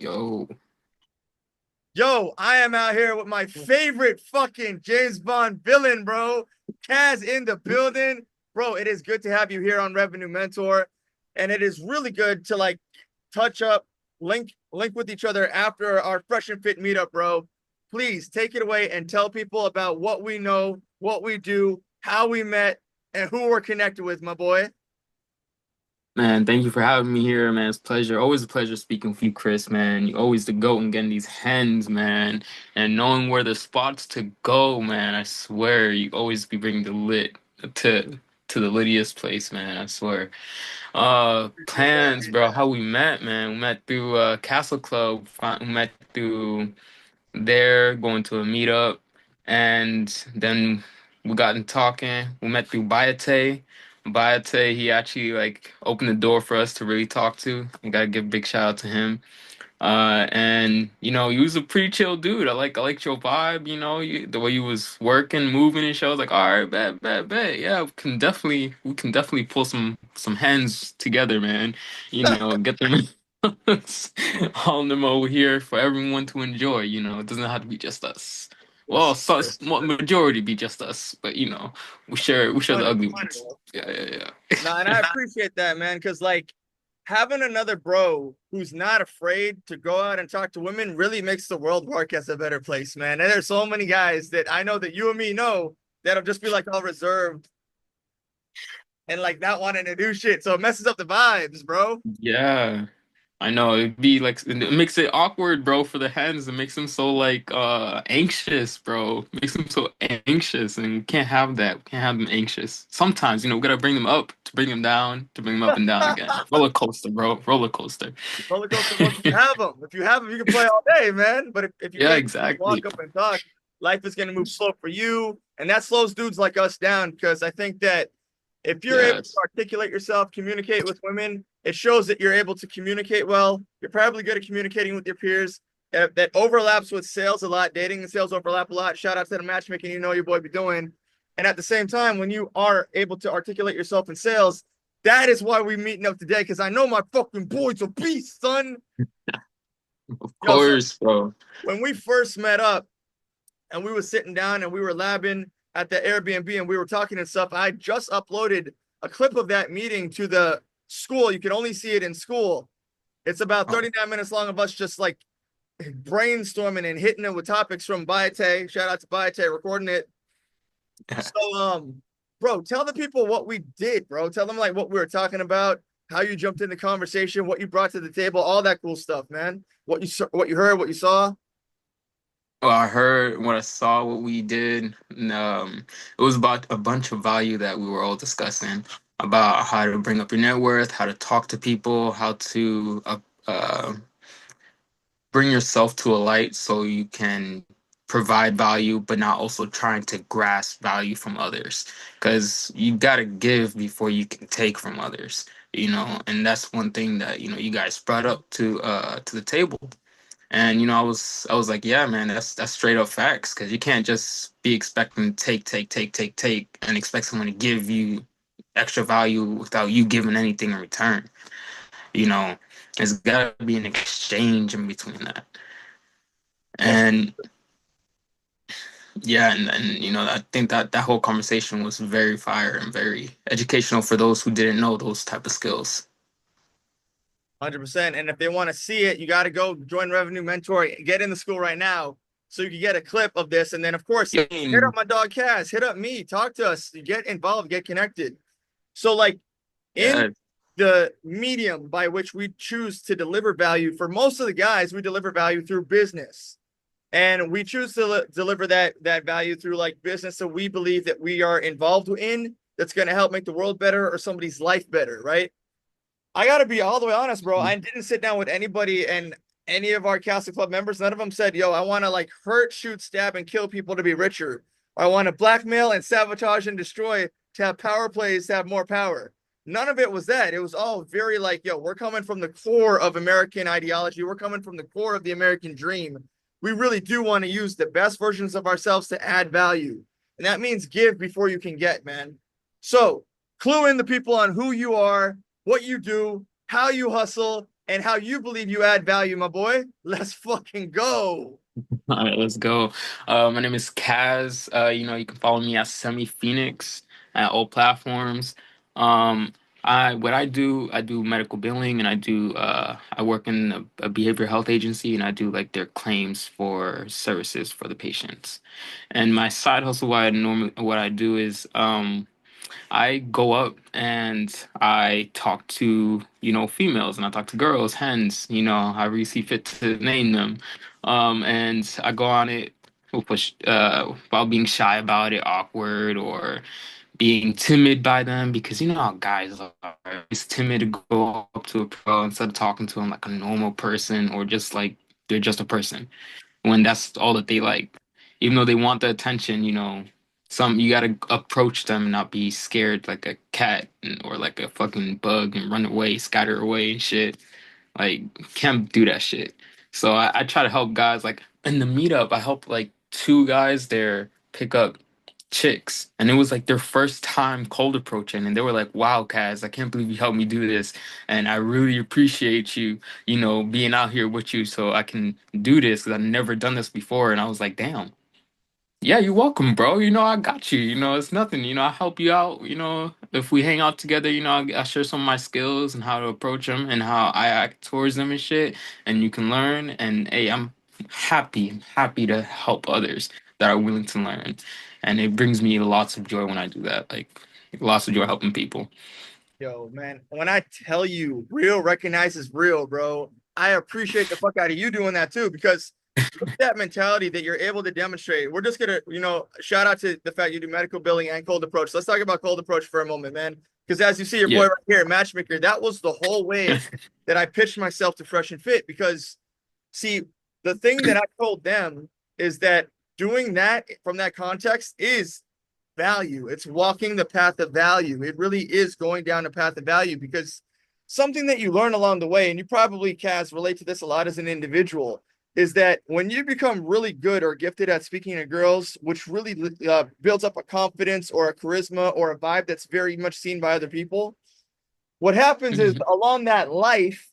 Yo, Yo, I am out here with my favorite fucking James Bond villain, bro. Kaz in the building. Bro, it is good to have you here on Revenue Mentor. And it is really good to like touch up, link with each other after our Fresh and Fit meetup, bro. Please take it away and tell people about what we know, what we do, how we met, and who we're connected with, my boy. man, thank you for having me here, man. It's a pleasure. Always a pleasure speaking with you, Chris, man. You always the goat and getting these hens, man, and knowing where the spots to go, man. I swear, you always be bringing the lit to to the littiest place, man. I swear. Appreciate that, Plans, man. bro. How we met, man. We met through Castle Club. We met through there, going to a meetup, and then we got in talking. We met through Bayate. Bayate, he actually like opened the door for us to really talk to. I gotta give a big shout out to him. And he was a pretty chill dude. I liked your vibe, the way you was working, moving and shit. I was like, all right, bet. Yeah, we can definitely pull some hands together, man. Get them all of them over here for everyone to enjoy. It doesn't have to be just us. Well, Yes, so sir. majority be just us, but we share the 100. ugly ones. Yeah. No, and I appreciate that, man, because like having another bro who's not afraid to go out and talk to women really makes the world work as a better place, man. And there's so many guys that I know that you and me know that'll just be like all reserved and like not wanting to do shit. So it messes up the vibes, bro. Yeah. I know it'd be like it makes it awkward, bro, for the hens. It makes them so like anxious, bro. Makes them so anxious, and we can't have that. We can't have them anxious. Sometimes, we gotta bring them up to bring them down, to bring them up and down again. Roller coaster, bro. Roller coaster. Roller coaster mode if you have them. If you have them, you can play all day, man. But if you Yeah, can't just exactly. walk up and talk, life is going to move slow for you. And that slows dudes like us down because I think that if you're able to Yes. articulate yourself, communicate with women, it shows that you're able to communicate well. You're probably good at communicating with your peers. That overlaps with sales a lot. Dating and sales overlap a lot. Shout out to the matchmaking you know your boy be doing. And at the same time, when you are able to articulate yourself in sales, that is why we meeting up today. Because I know my fucking boy's a beast, son. Of Yo, so course, bro. when we first met up and we were sitting down and we were labbing at the Airbnb and we were talking and stuff, I just uploaded a clip of that meeting to the school. You can only see it in school. It's about Oh, 39 minutes long of us just like brainstorming and hitting it with topics from Bayate. Shout out to Bayate recording it. yeah. So, bro, tell the people what we did, bro. Tell them like what we were talking about, how you jumped in the conversation, what you brought to the table, all that cool stuff, man. What you heard, what you saw. Well, I heard what I saw, what we did. And, it was about a bunch of value that we were all discussing about how to bring up your net worth, how to talk to people, how to bring yourself to a light so you can provide value, but not also trying to grasp value from others. Because you got to give before you can take from others. And that's one thing that you guys brought up to the table. And I was like, yeah, man, that's straight up facts. Because you can't just be expecting to take, and expect someone to give you extra value without you giving anything in return. You know, there's got to be an exchange in between that. Yes. And yeah, and I think that whole conversation was very fire and very educational for those who didn't know those type of skills. 100%. And if they want to see it, you got to go join Revenue Mentor, get in the school right now so you can get a clip of this. And then, of course, Yeah, hit up my dog Cass, hit up me, talk to us, get involved, get connected. So, like, in yeah, the medium by which we choose to deliver value, for most of the guys, we deliver value through business. And we choose to deliver that value through like business that we believe that we are involved in that's going to help make the world better or somebody's life better, right? I gotta be all the way honest, bro. I didn't sit down with anybody and any of our Castle Club members. None of them said, "Yo, I want to like hurt, shoot, stab, and kill people to be richer. I want to blackmail and sabotage and destroy to have power plays to have more power." None of it was that. It was all very like, "Yo, we're coming from the core of American ideology. We're coming from the core of the American dream. We really do want to use the best versions of ourselves to add value, and that means give before you can get, man." So clue in the people on who you are, what you do, how you hustle, and how you believe you add value, my boy. Let's fucking go. All right, let's go. My name is Kaz. You can follow me at Semi Phoenix at all platforms. Um, I do medical billing, and I work in a behavioral health agency, and I do like their claims for services for the patients. And my side hustle, what I do is I go up and I talk to, females, and I talk to girls, hens, however you see fit to name them. And I go on it while being shy about it, awkward, or being timid by them, because you know how guys are. It's timid to go up to a pro instead of talking to them like a normal person, or just like they're just a person when that's all that they like. Even though they want the attention, you gotta approach them, not be scared like a cat or like a fucking bug and run away, scatter away and shit. Like, can't do that shit. So I try to help guys. Like in the meetup, I helped like two guys there pick up chicks, and it was like their first time cold approaching, and they were like, "Wow, Kaz, I can't believe you helped me do this, and I really appreciate you, being out here with you, so I can do this because I've never done this before." And I was like, "Damn." Yeah, you're welcome, bro. I got you. It's nothing. I help you out. If we hang out together, I share some of my skills and how to approach them and how I act towards them and shit. And you can learn. And hey, I'm happy to help others that are willing to learn. And it brings me lots of joy when I do that. Like lots of joy helping people. Yo, man, when I tell you real recognizes real, bro, I appreciate the fuck out of you doing that too, because with that mentality that you're able to demonstrate, we're just gonna, shout out to the fact you do medical billing and cold approach. Let's talk about cold approach for a moment, man. Because as you see your boy Yeah. right here, Matchmaker, that was the whole way that I pitched myself to Fresh and Fit. Because see, the thing that I told them is that doing that from that context is value. It's walking the path of value. It really is going down the path of value, because something that you learn along the way, and you probably, Kaz, relate to this a lot as an individual, is that when you become really good or gifted at speaking to girls, which really builds up a confidence or a charisma or a vibe that's very much seen by other people, what happens is Mhm. along that life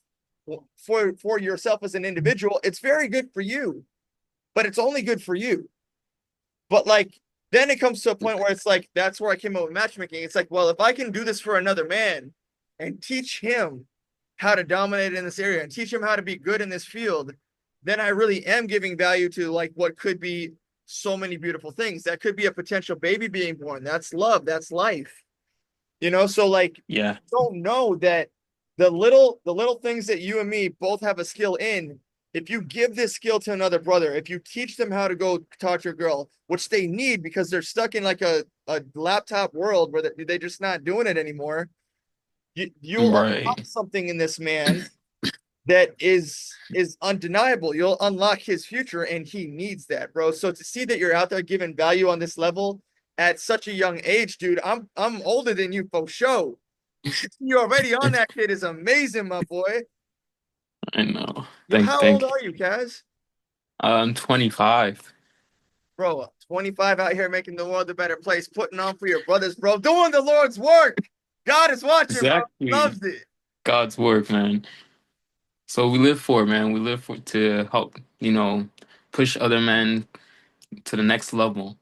for yourself as an individual, it's very good for you, but it's only good for you. But like, then it comes to a point where it's like, that's where I came up with matchmaking. It's like, well, if I can do this for another man and teach him how to dominate in this area and teach him how to be good in this field, then I really am giving value to like what could be so many beautiful things. That could be a potential baby being born. That's love. That's life. So like, Yeah. don't know that the little things that you and me both have a skill in, if you give this skill to another brother, if you teach them how to go talk to a girl, which they need because they're stuck in like a laptop world where they're just not doing it anymore, you'll unlock Right. something in this man that is undeniable. You'll unlock his future, and he needs that, bro. So to see that you're out there giving value on this level at such a young age, dude, I'm older than you for sure. You're already on that kid is amazing, my boy. I know. How old Thank you. are you, Kaz? I'm 25. Bro, 25 out here making the world a better place, putting on for your brothers, bro, doing the Lord's work. God is watching, bro. He Exactly. loves it. God's work, man. So we live for, man. We live for to help, push other men to the next level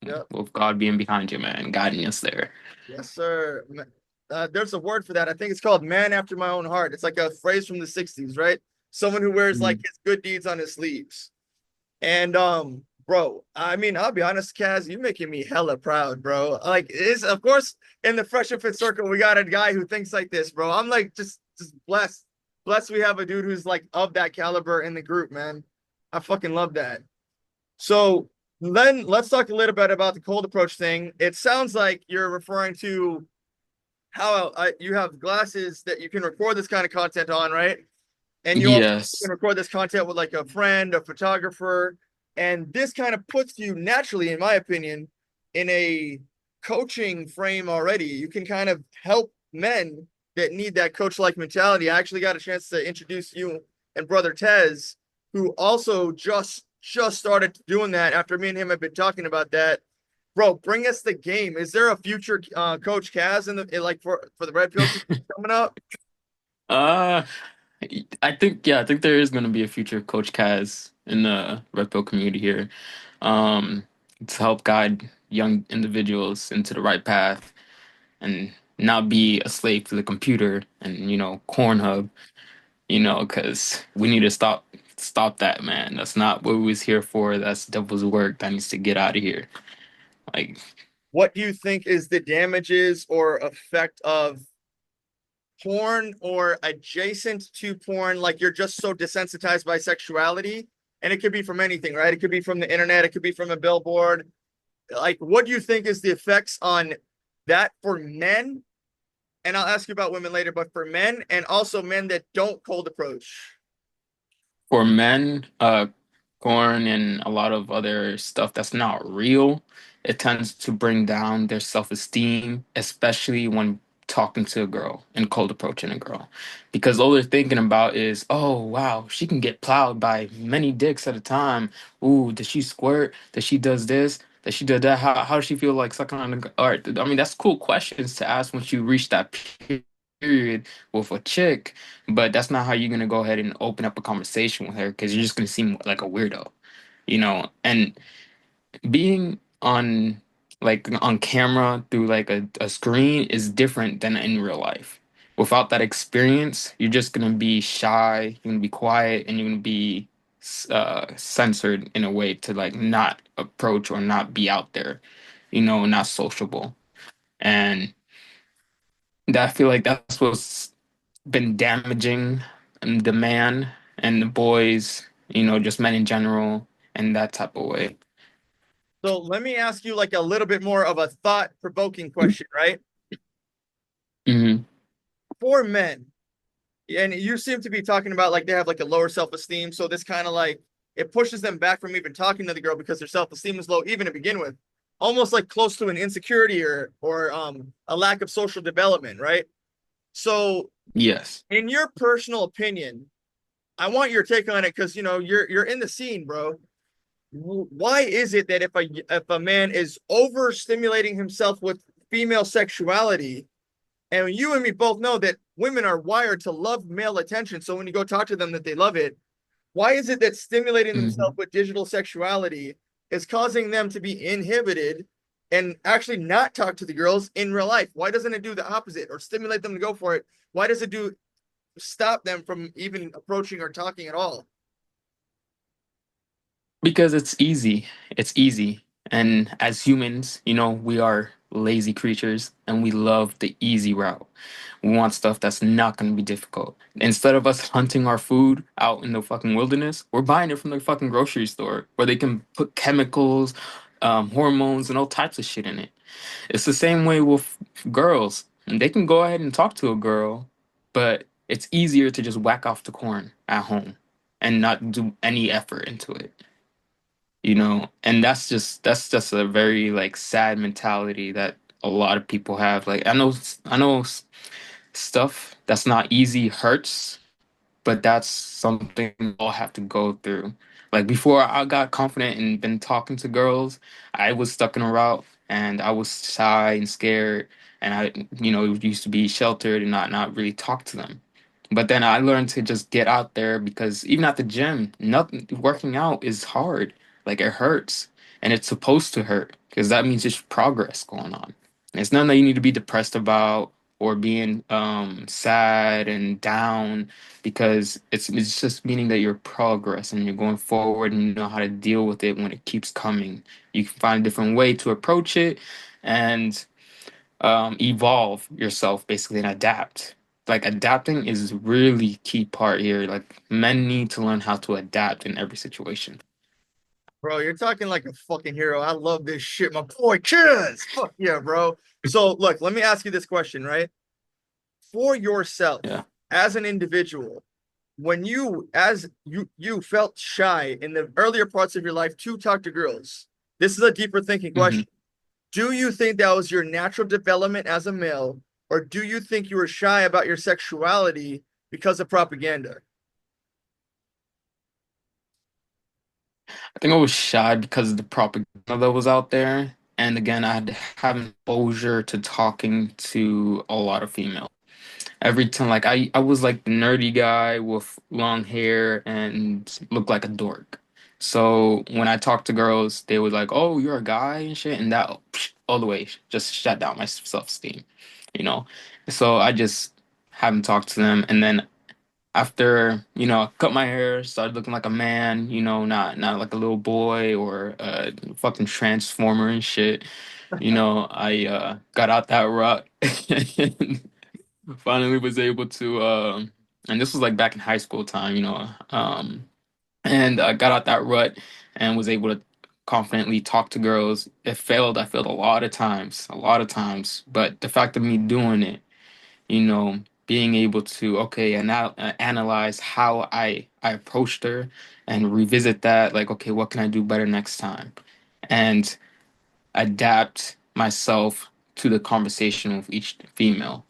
Yep. with God being behind you, man, guiding us there. Yes, sir. There's a word for that. I think it's called man after my own heart. It's like a phrase from the 60s, right? Someone who wears like Mhm. his good deeds on his sleeves. And bro, I mean, I'll be honest, Kaz, you're making me hella proud, bro. Like, it's of course in the Fresh and Fit circle, we got a guy who thinks like this, bro. I'm like just blessed. Blessed we have a dude who's like of that caliber in the group, man. I fucking love that. So then let's talk a little bit about the cold approach thing. It sounds like you're referring to how you have glasses that you can record this kind of content on, right? And you also can Yes. record this content with like a friend, a photographer, and this kind of puts you naturally, in my opinion, in a coaching frame already. You can kind of help men that need that coach-like mentality. I actually got a chance to introduce you and brother Tez, who also just started doing that after me and him have been talking about that. Bro, bring us the game. Is there a future Coach Kaz like for the Red Pill coming up? Uh I think there is going to be a future Coach Kaz in the Red Pill community here, um, to help guide young individuals into the right path and not be a slave to the computer and Cornhub, because we need to stop that, man. That's not what we was here for. That's devil's work. That needs to get out of here. Like, What do you think is the damages or effect of porn or adjacent to porn? Like you're just so desensitized by sexuality, and it could be from anything, right? It could be from the internet, it could be from a billboard. Like, what do you think is the effects on that for men? And I'll ask you about women later, but for men and also men that don't cold approach. for men, corn and a lot of other stuff that's not real, it tends to bring down their self-esteem, especially when talking to a girl and cold approaching a girl. Because all they're thinking about is, oh wow, she can get plowed by many dicks at a time. Ooh, does she squirt? Does she does this? Does she do that? How does she feel like sucking on the all right? I mean, that's cool questions to ask once you reach that period with a chick, but that's not how you're gonna go ahead and open up a conversation with her because you're just gonna seem like a weirdo, And being on on camera through like a screen is different than in real life. Without that experience, you're just gonna be shy, you're gonna be quiet, and you're gonna be censored in a way to like not approach or not be out there, not sociable. And I feel like that's what's been damaging the man and the boys, just men in general, in that type of way. So let me ask you like a little bit more of a thought provoking question, right? Hmm. For men, and you seem to be talking about like they have like a lower self-esteem. So this kind of like it pushes them back from even talking to the girl because their self-esteem is low even to begin with. Almost like close to an insecurity or a lack of social development, right? So Yes. in your personal opinion, I want your take on it because you're in the scene, bro. Why is it that if a man is overstimulating himself with female sexuality, and you and me both know that women are wired to love male attention, so when you go talk to them that they love it, why is it that stimulating themselves Hmm. with digital sexuality is causing them to be inhibited and actually not talk to the girls in real life? Why doesn't it do the opposite or stimulate them to go for it? Why does it do stop them from even approaching or talking at all? Because it's easy. It's easy. And as humans, we are lazy creatures and we love the easy route. We want stuff that's not going to be difficult. Instead of us hunting our food out in the fucking wilderness, we're buying it from the fucking grocery store where they can put chemicals, hormones, and all types of shit in it. It's the same way with girls. And they can go ahead and talk to a girl, but it's easier to just whack off the corn at home and not do any effort into it. And that's just a very like sad mentality that a lot of people have. Like I know stuff that's not easy hurts, but that's something I'll have to go through. Like before I got confident and been talking to girls, I was stuck in a route and I was shy and scared and I used to be sheltered and not really talk to them. But then I learned to just get out there because even at the gym, nothing working out is hard. Like it hurts and it's supposed to hurt because that means there's progress going on. And it's nothing that you need to be depressed about or being sad and down because it's just meaning that you're progress and you're going forward and you know how to deal with it when it keeps coming. You can find a different way to approach it and evolve yourself basically and adapt. Like adapting is really key part here. Like men need to learn how to adapt in every situation. Bro, you're talking like a fucking hero. I love this shit. My boy Kids. Fuck yeah, bro. So look, let me ask you this question, right? For yourself Yeah. as an individual, when you felt shy in the earlier parts of your life to talk to girls, this is a deeper thinking Hmm. question. Do you think that was your natural development as a male, or do you think you were shy about your sexuality because of propaganda? I think I was shy because of the propaganda that was out there. And again, I had to have exposure to talking to a lot of females. every time, like I was like the nerdy guy with long hair and looked like a dork. So when I talked to girls, they were like, "Oh, you're a guy and shit," and that all the way just shut down my self-esteem, you know. So I just haven't talked to them, and then after I cut my hair, started looking like a man, not like a little boy or a fucking transformer and shit. I got out that rut. Finally was able to and this was like back in high school time, and I got out that rut and was able to confidently talk to girls. I failed a lot of times, but the fact of me doing it, being able to analyze how I approached her and revisit that, like, okay, what can I do better next time, and adapt myself to the conversation with each female.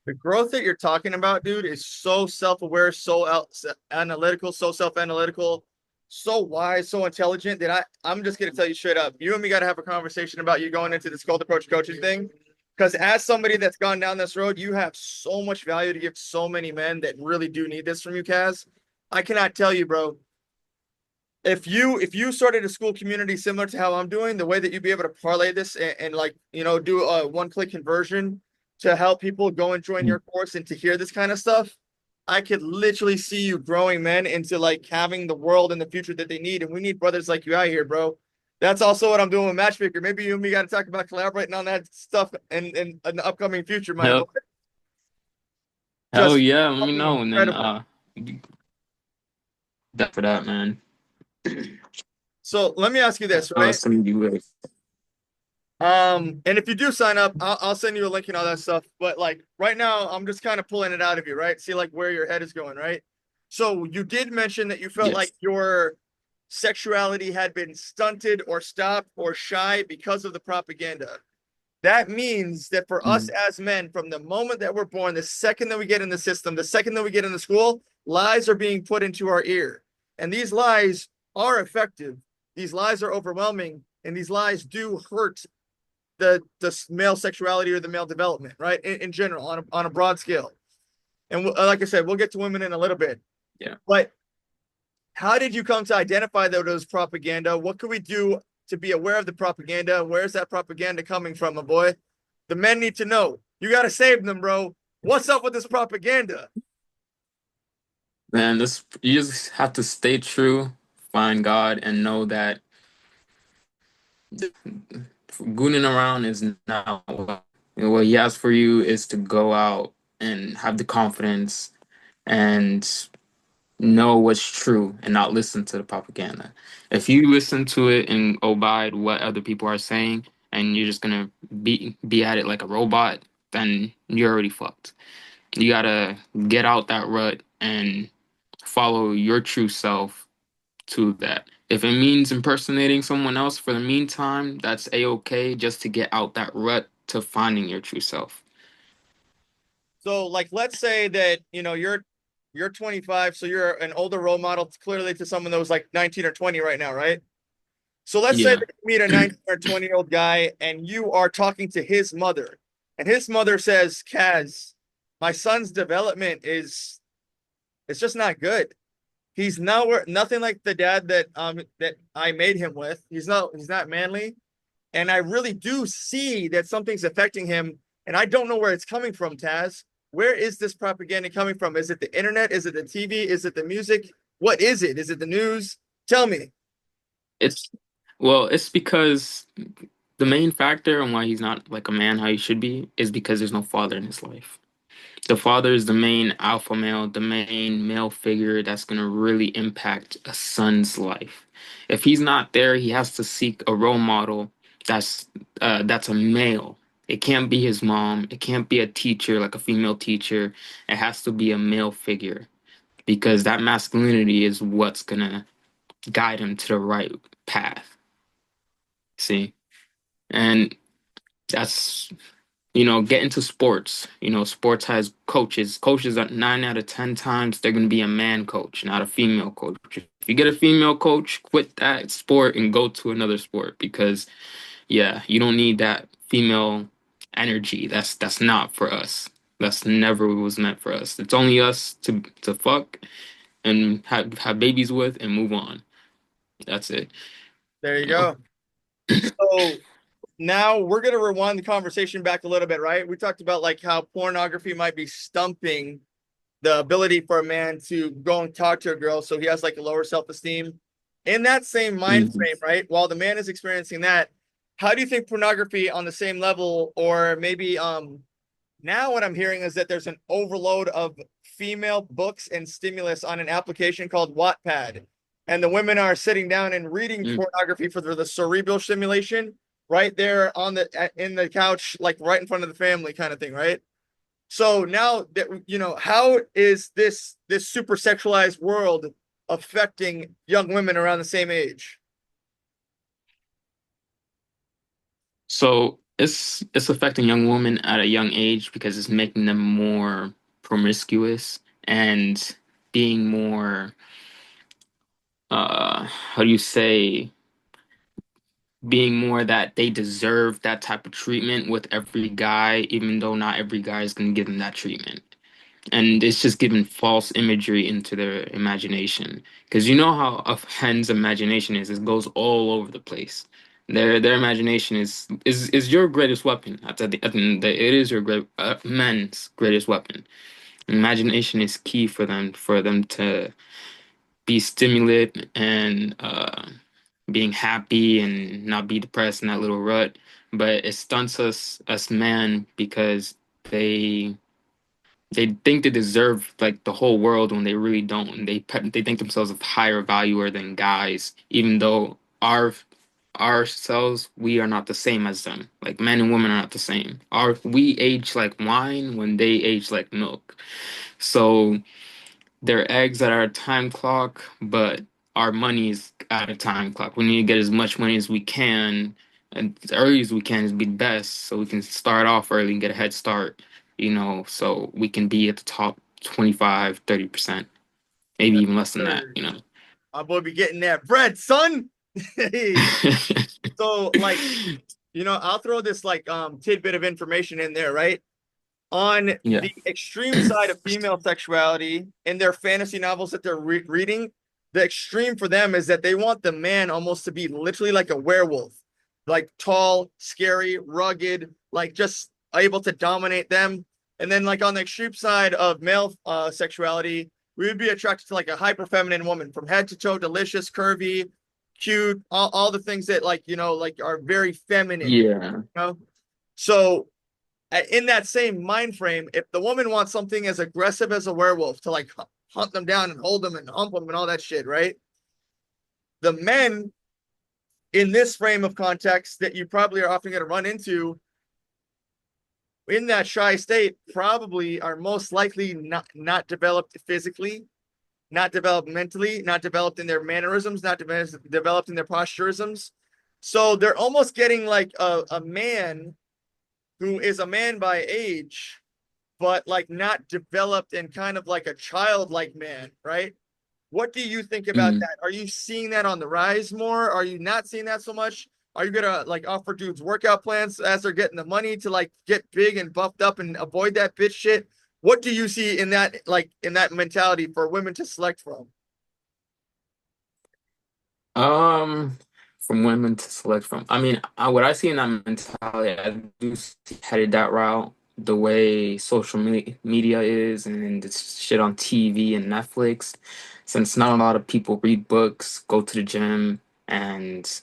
The growth that you're talking about, dude, is so self-aware, so analytical, so self-analytical, so wise, so intelligent that I'm just gonna tell you straight up. You and me gotta have a conversation about you going into this cold approach coaching thing. Because as somebody that's gone down this road, you have so much value to give so many men that really do need this from you, Kaz. I cannot tell you, bro. If you started a school community similar to how I'm doing, the way that you'd be able to parlay this and like do a one-click conversion to help people go and join your course and to hear this kind of stuff, I could literally see you growing men into like having the world in the future that they need. And we need brothers like you out here, bro. That's also what I'm doing with Matchmaker. Maybe you and me got to talk about collaborating on that stuff in the upcoming future, my boy. Hell, hell Just yeah, let me fucking know, and then incredible. that for that, man. So let me ask you this, right? Send you a And if you do sign up, I'll send you a link and all that stuff. But like right now, I'm just kind of pulling it out of you, right? See like where your head is going, right? So you did mention that you felt like yes. your sexuality had been stunted or stopped or shy because of the propaganda. That means that for us Mhm. as men, from the moment that we're born, the second that we get in the system, the second that we get in the school, lies are being put into our ear. And these lies are effective. These lies are overwhelming. And these lies do hurt the male sexuality or the male development, right? In general, on a broad scale. And like I said, we'll get to women in a little bit. Yeah. But how did you come to identify that it was propaganda? What could we do to be aware of the propaganda? Where's that propaganda coming from, my boy? The men need to know. You got to save them, bro. What's up with this propaganda? Man, this you just have to stay true, find God, and know that gooning around is not what He has for you is to go out and have the confidence and know what's true and not listen to the propaganda. If you listen to it and abide what other people are saying and you're just gonna be at it like a robot, then you're already fucked. You gotta get out that rut and follow your true self to that. If it means impersonating someone else for the meantime, that's a-okay just to get out that rut to finding your true self. So, like, let's say that you're 25, so you're an older role model clearly to someone that was like 19 or 20 right now, right? So let's say Yeah. that you meet a 19 or 20-year-old guy and you are talking to his mother, and his mother says, Kaz, my son's development is it's just not good. He's nowhere nothing like the dad that I made him with. He's not manly. And I really do see that something's affecting him. And I don't know where it's coming from, Taz. Where is this propaganda coming from? Is it the internet? Is it the TV? Is it the music? What is it? Is it the news? Tell me. It's it's because the main factor on why he's not like a man how he should be is because there's no father in his life. The father is the main alpha male, the main male figure that's going to really impact a son's life. If he's not there, he has to seek a role model that's a male. It can't be his mom. It can't be a teacher, like a female teacher. It has to be a male figure because that masculinity is what's going to guide him to the right path. See? And that's get into sports. Sports has coaches. Coaches are 9 out of 10 times they're going to be a man coach, not a female coach. If you get a female coach, quit that sport and go to another sport because, yeah, you don't need that female energy. That's not for us. That's never what was meant for us. It's only us to fuck and have babies with and move on. That's it. There you You know? go. So now we're gonna rewind the conversation back a little bit, right? We talked about like how pornography might be stumping the ability for a man to go and talk to a girl, so he has like a lower self-esteem. In that same mind Mhm. frame, right? While the man is experiencing that, how do you think pornography on the same level, or maybe now what I'm hearing is that there's an overload of female books and stimulus on an application called Wattpad. And the women are sitting down and reading Mm. pornography for the cerebral stimulation right there on the in the couch, like right in front of the family kind of thing, right? So now that how is this super sexualized world affecting young women around the same age? So it's affecting young women at a young age because it's making them more promiscuous and being more how do you say, being more that they deserve that type of treatment with every guy, even though not every guy is going to give them that treatment. And it's just giving false imagery into their imagination. Because you know how a hen's imagination is; it goes all over the place. Their imagination is your greatest weapon. At the end of the day, it is your men's greatest weapon. Imagination is key for them to be stimulated and being happy and not be depressed in that little rut. But it stunts us as men because they they think they deserve like the whole world when they really don't. And they think themselves a higher valuer than guys, even though ourselves, we are not the same as them. Like men and women are not the same. We age like wine when they age like milk. So they're eggs that are a time clock, but our money is at a time clock. We need to get as much money as we can, and as early as we can is be best, so we can start off early and get a head start, so we can be at the top 25, 30%, maybe even less than that, Sure. My boy be getting that bread, son. Hey, so like, I'll throw this like tidbit of information in there, right? On Yeah. the extreme side of female sexuality in their fantasy novels that they're reading, the extreme for them is that they want the man almost to be literally like a werewolf, like tall, scary, rugged, like just able to dominate them. And then, like on the extreme side of male sexuality, we would be attracted to like a hyper feminine woman from head to toe, delicious, curvy, cute, all the things that like are very feminine. Yeah. So in that same mind frame, if the woman wants something as aggressive as a werewolf to like hunt them down and hold them and hump them and all that shit, right? The men in this frame of context that you probably are often going to run into in that shy state probably are most likely not developed physically, not developed mentally, not developed in their mannerisms, not developed in their posturisms. So they're almost getting like a man who is a man by age, but like not developed and kind of like a childlike man, right? What do you think about Mm. that? Are you seeing that on the rise more? Are you not seeing that so much? Are you gonna like offer dudes workout plans as they're getting the money to like get big and buffed up and avoid that bitch shit? What do you see in that in that mentality for women to select from? Um, from women to select from. I mean, what I see in that mentality, I do see headed that route. The way social media is and this shit on TV and Netflix, since not a lot of people read books, go to the gym, and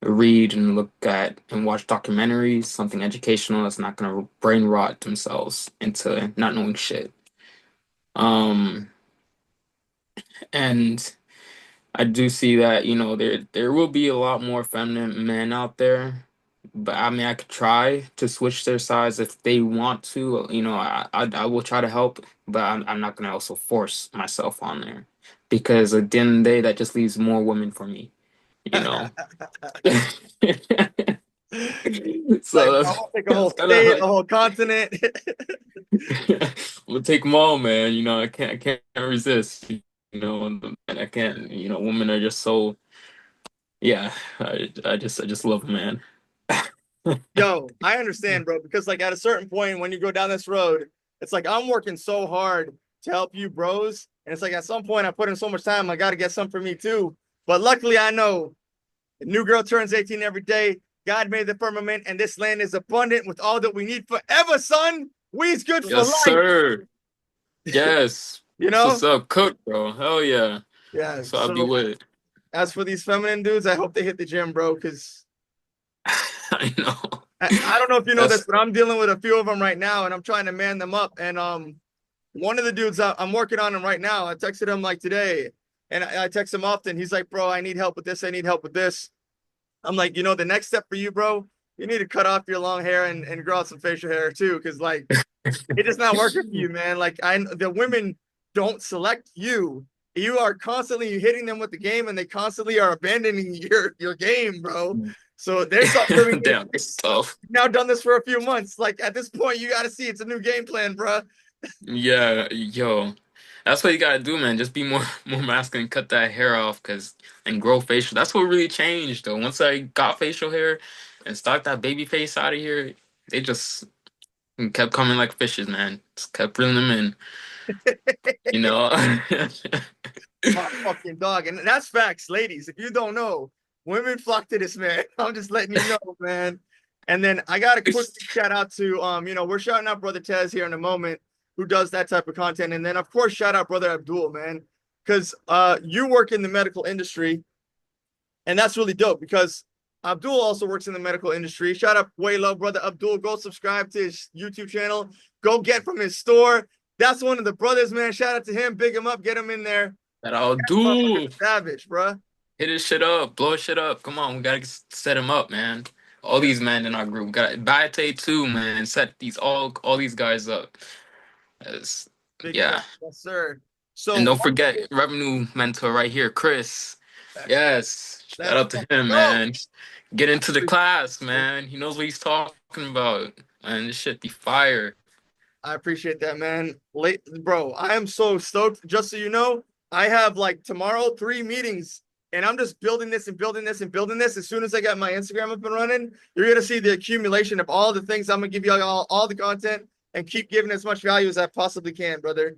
read and look at and watch documentaries, something educational that's not gonna brain rot themselves into not knowing shit. Um, and I do see that, there will be a lot more feminine men out there, but I mean I could try to switch their sides if they want to. I will try to help, but I'm not gonna also force myself on there because at the end of the day that just leaves more women for me, you know. Like, So I will take a whole that's kind of state, a like whole continent. we'll take them all, man. I can't resist. And I can't. Women are just so. Yeah, I just love a man. Yo, I understand, bro, because like at a certain point when you go down this road, It's like I'm working so hard to help you bros. And it's like at some point I put in so much time, I got to get some for me too. But luckily, I know a new girl turns 18 every day. God made the firmament, and this land is abundant with all that we need forever, son. We's good for Yes, life, sir. Yes. you That's know? what's up. Cook, bro. Hell yeah. Yeah. So I'll be So with it. as for these feminine dudes, I hope they hit the gym, bro, because I know. I don't know if you know this, That's but I'm dealing with a few of them right now, and I'm trying to man them up. And one of the dudes I'm working on him right now. I texted him like today, and I text him often. He's like, "Bro, I need help with this. I need help with this." I'm like, the next step for you, bro, you need to cut off your long hair and grow out some facial hair too, because like it is not working for you, man. Like the women don't select you. You are constantly hitting them with the game, and they constantly are abandoning your game, bro. So there's something that we need to damn, it's fix. tough. We've now done this for a few months. Like at this point, you got to see it's a new game plan, bro. Yeah, yo. That's what you gotta do, man. Just be more more masculine, cut that hair off, and grow facial. That's what really changed though. Once I got facial hair and stopped that baby face out of here, they just kept coming like fishes, man. Just kept reeling them in, you know. My fucking dog, and that's facts, ladies. If you don't know, women flock to this man. I'm just letting you know, man. And then I got a quick shout out to we're shouting out brother Tez here in a moment, who does that type of content, and then of course shout out brother Abdul, man, because you work in the medical industry, and that's really dope because Abdul also works in the medical industry. Shout out way low brother Abdul. Go subscribe to his YouTube channel. Go get from his store. That's one of the brothers, man. Shout out to him. Big him up. Get him in there. That I'll Motherfucker do. savage, bro. Hit his shit up, blow his shit up. Come on, we gotta set him up, man. All Yeah, these men in our group, we got Bayate too, man. Set these all these guys up. Yes, big yeah. facts, yes, sir. And So don't forget revenue mentor right here, Chris. Yes, shout let's out to him, go. man. Get into the class, man. He knows what he's talking about, man. This shit be fire. I appreciate that, man. Late, bro. I am so stoked. Just so you know, I have like tomorrow 3 meetings, and I'm just building this and building this and building this. As soon as I get my Instagram up and running, you're gonna see the accumulation of all the things. I'm gonna give you all the content and keep giving as much value as I possibly can, brother.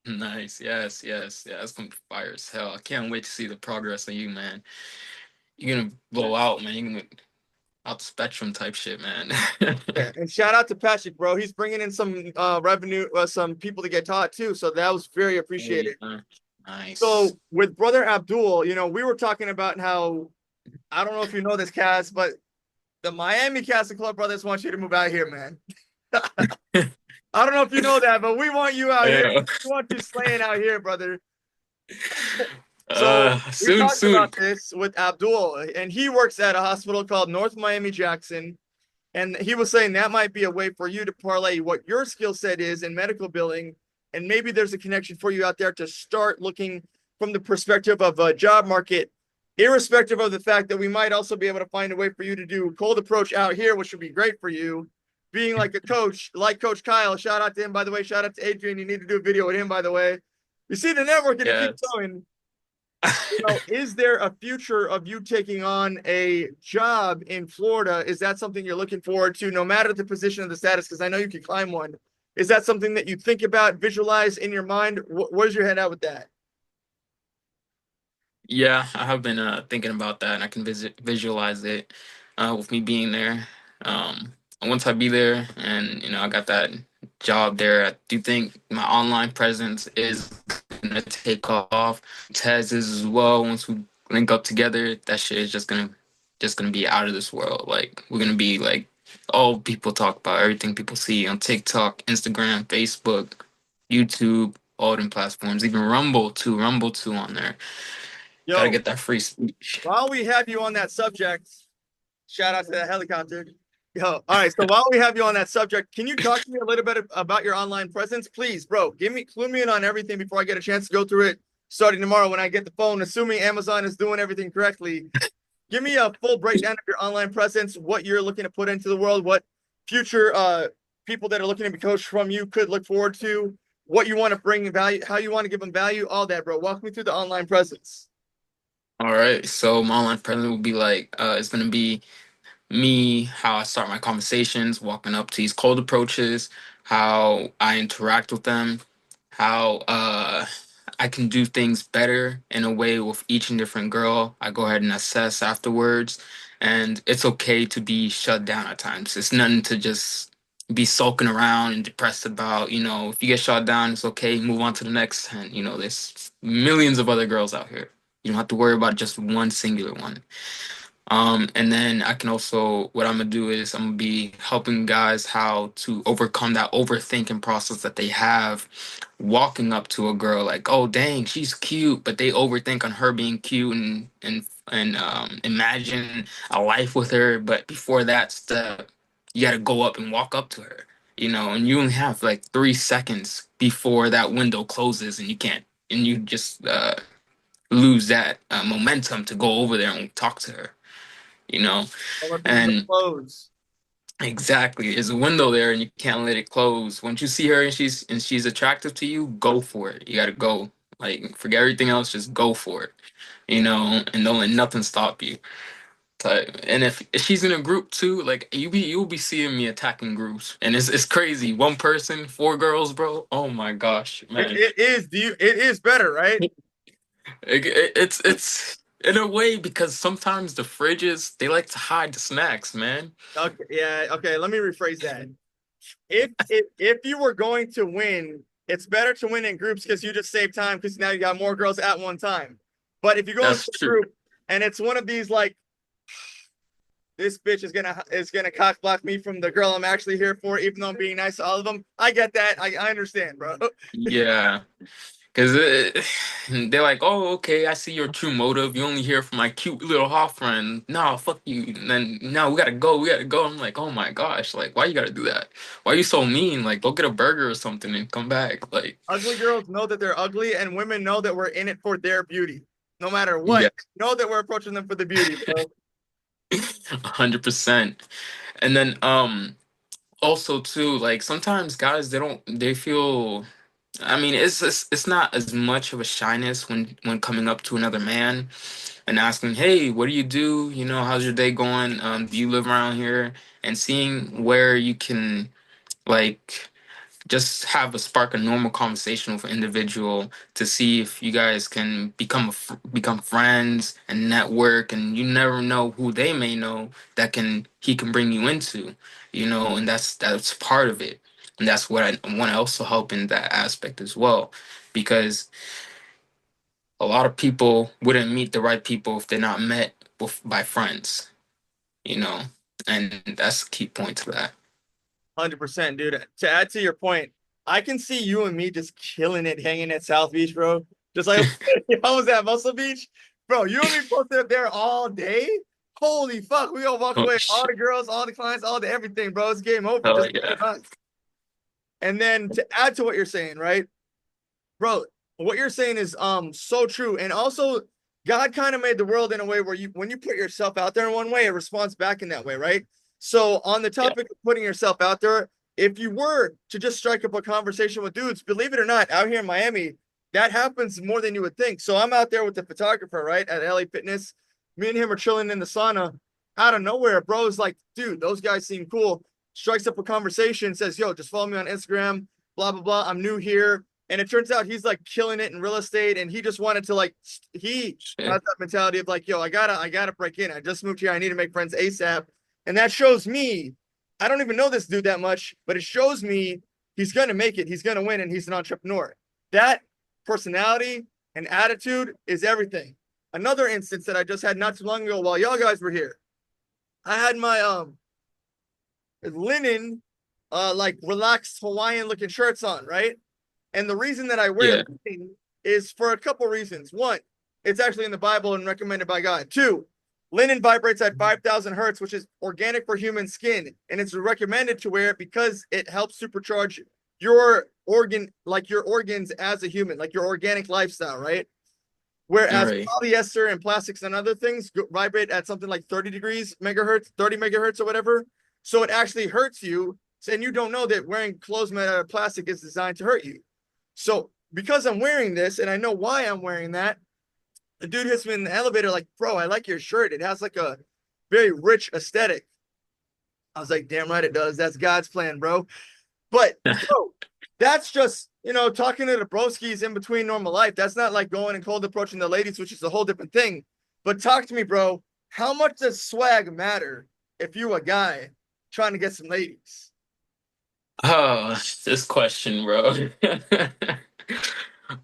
Nice, yes, yes, yeah. That's gonna be fire as hell. I can't wait to see the progress of you, man. You're gonna blow out, man. You're gonna out the spectrum type shit, man. Yeah, and shout out to Patrick, bro. He's bringing in some revenue, some people to get taught too. So that was very Hey, appreciated. nice. So with brother Abdul, we were talking about how I don't know if you know this, Cass, but the Miami Castle Club brothers want you to move out here, man. I don't know if you know that, but we want you out here. Yeah. We want you slaying out here, brother. So we Soon, talked soon. about this with Abdul, and he works at a hospital called North Miami Jackson. And he was saying that might be a way for you to parlay what your skill set is in medical billing. And maybe there's a connection for you out there to start looking from the perspective of a job market, irrespective of the fact that we might also be able to find a way for you to do cold approach out here, which would be great for you. Being like a coach, like Coach Kyle. Shout out to him, by the way. Shout out to Adrian. You need to do a video with him, by the way. You see the networking to keep Yes. going. Is there a future of you taking on a job in Florida? Is that something you're looking forward to, no matter the position of the status? Because I know you can climb one. Is that something that you think about, visualize in your mind? Where's your head at with that? Yeah, I have been thinking about that, and I can visualize it with me being there. And once I be there, and I got that job there, I do think my online presence is gonna take off. Tez is as well. Once we link up together, that shit is just gonna be out of this world. Like we're gonna be like all people talk about, everything people see on TikTok, Instagram, Facebook, YouTube, all them platforms, even Rumble too on there. Gotta Yo, get that free speech. while we have you on that subject, shout out to that helicopter. Yo, all right. So while we have you on that subject, can you talk to me a little bit about your online presence, please, bro? Clue me in on everything before I get a chance to go through it starting tomorrow when I get the phone. Assuming Amazon is doing everything correctly, give me a full breakdown of your online presence, what you're looking to put into the world, what future people that are looking to be coached from you could look forward to, what you want to bring value, how you want to give them value, all that, bro. Walk me through the online presence. All right, so my online presence will be like it's gonna be me, how I start my conversations, walking up to these cold approaches, how I interact with them, how I can do things better in a way with each and different girl. I go ahead and assess afterwards, and it's okay to be shut down at times. It's nothing to just be sulking around and depressed about. You know, if you get shot down, it's okay. Move on to the next, and you know, there's millions of other girls out here. You don't have to worry about just one singular one. And then I can also, what I'm gonna do is I'm gonna be helping guys how to overcome that overthinking process that they have walking up to a girl like, oh dang, she's cute, but they overthink on her being cute and imagine a life with her. But before that step, you gotta go up and walk up to her, you know, and you only have like 3 seconds before that window closes and you can't, and you just lose that momentum to go over there and talk to her, you know. All of these And clothes. exactly, there's a window there and you can't let it close. Once you see her and she's attractive to you, go for it. You gotta go. Like forget everything else, just go for it. You know, and don't let nothing stop you. And if she's in a group too, like you'll be seeing me attacking groups. And it's crazy. One person, four girls, bro. Oh my gosh, It, man. it is. It is better, right? It's in a way because sometimes the fridges they like to hide the snacks, man. Okay. Yeah. Okay. Let me rephrase that. If you were going to win, it's better to win in groups because you just save time because now you got more girls at one time. But if you go into That's a true. group and it's one of these like this bitch is gonna cock block me from the girl I'm actually here for, even though I'm being nice to all of them. I get that. I understand, bro. Yeah. Because they're like, oh, okay, I see your true motive. You only here for my cute little hot friend. No, fuck you. And then, no, we gotta go. We gotta go. I'm like, oh my gosh, like, why you gotta do that? Why are you so mean? Like, go get a burger or something and come back. Like, Ugly girls know that they're ugly, and women know that we're in it for their beauty. No matter yeah, what, know that we're approaching them for the beauty, bro. 100%. And then, also too, like sometimes guys they feel. I mean, it's not as much of a shyness when coming up to another man and asking, "Hey, what do you do? You know, how's your day going? Do you live around here?" And seeing where you can like just have a spark a normal conversation with an individual to see if you guys can become friends and network, and you never know who they may know that can he can bring you into, you know, and that's part of it. And that's what I want to also help in that aspect as well, because a lot of people wouldn't meet the right people if they're not met by friends, you know, and that's a key point to that. 100%, dude. To add to your point, I can see you and me just killing it, hanging at South Beach, bro. Just like how was that Muscle Beach, bro? You and me both up there all day. Holy fuck, we gonna walk Oh away. All shit! the girls, all the clients, all the everything, bro. It's game over. Oh Just yeah, us. And then to add to what you're saying, right, bro? What you're saying is so true. And also, God kind of made the world in a way where you when you put yourself out there in one way, it responds back in that way, right? So on the yeah, topic of putting yourself out there, if you were to just strike up a conversation with dudes, believe it or not, out here in Miami, that happens more than you would think. So I'm out there with the photographer, right, at LA Fitness. Me and him are chilling in the sauna. Out of nowhere, bro's like, dude, those guys seem cool. Strikes up a conversation, says, yo, just follow me on Instagram, blah, blah, blah. I'm new here. And it turns out he's like killing it in real estate. And he just wanted to like, he has shit. that mentality of like, yo, I gotta break in. I just moved here. I need to make friends ASAP. And that shows me, I don't even know this dude that much, but it shows me he's going to make it. He's going to win and he's an entrepreneur. That personality and attitude is everything. Another instance that I just had not too long ago while y'all guys were here, I had my linen like relaxed Hawaiian looking shirts on, right? And the reason that I wear Yeah, linen is for a couple reasons. One, it's actually in the Bible and recommended by God. Two, linen vibrates at 5,000 hertz, which is organic for human skin. And it's recommended to wear it because it helps supercharge your your organs as a human, like your organic lifestyle, right? Whereas right, polyester and plastics and other things vibrate at something like 30 degrees megahertz, 30 megahertz or whatever. So it actually hurts you. And you don't know that wearing clothes made out of plastic is designed to hurt you. So because I'm wearing this and I know why I'm wearing that, the dude hits me in the elevator like, bro, I like your shirt. It has like a very rich aesthetic. I was like, damn right it does. That's God's plan, bro. But bro, that's just talking to the broskies in between normal life. That's not like going and cold approaching the ladies, which is a whole different thing. But talk to me, bro. How much does swag matter if you a guy trying to get some ladies? Oh, this question, bro.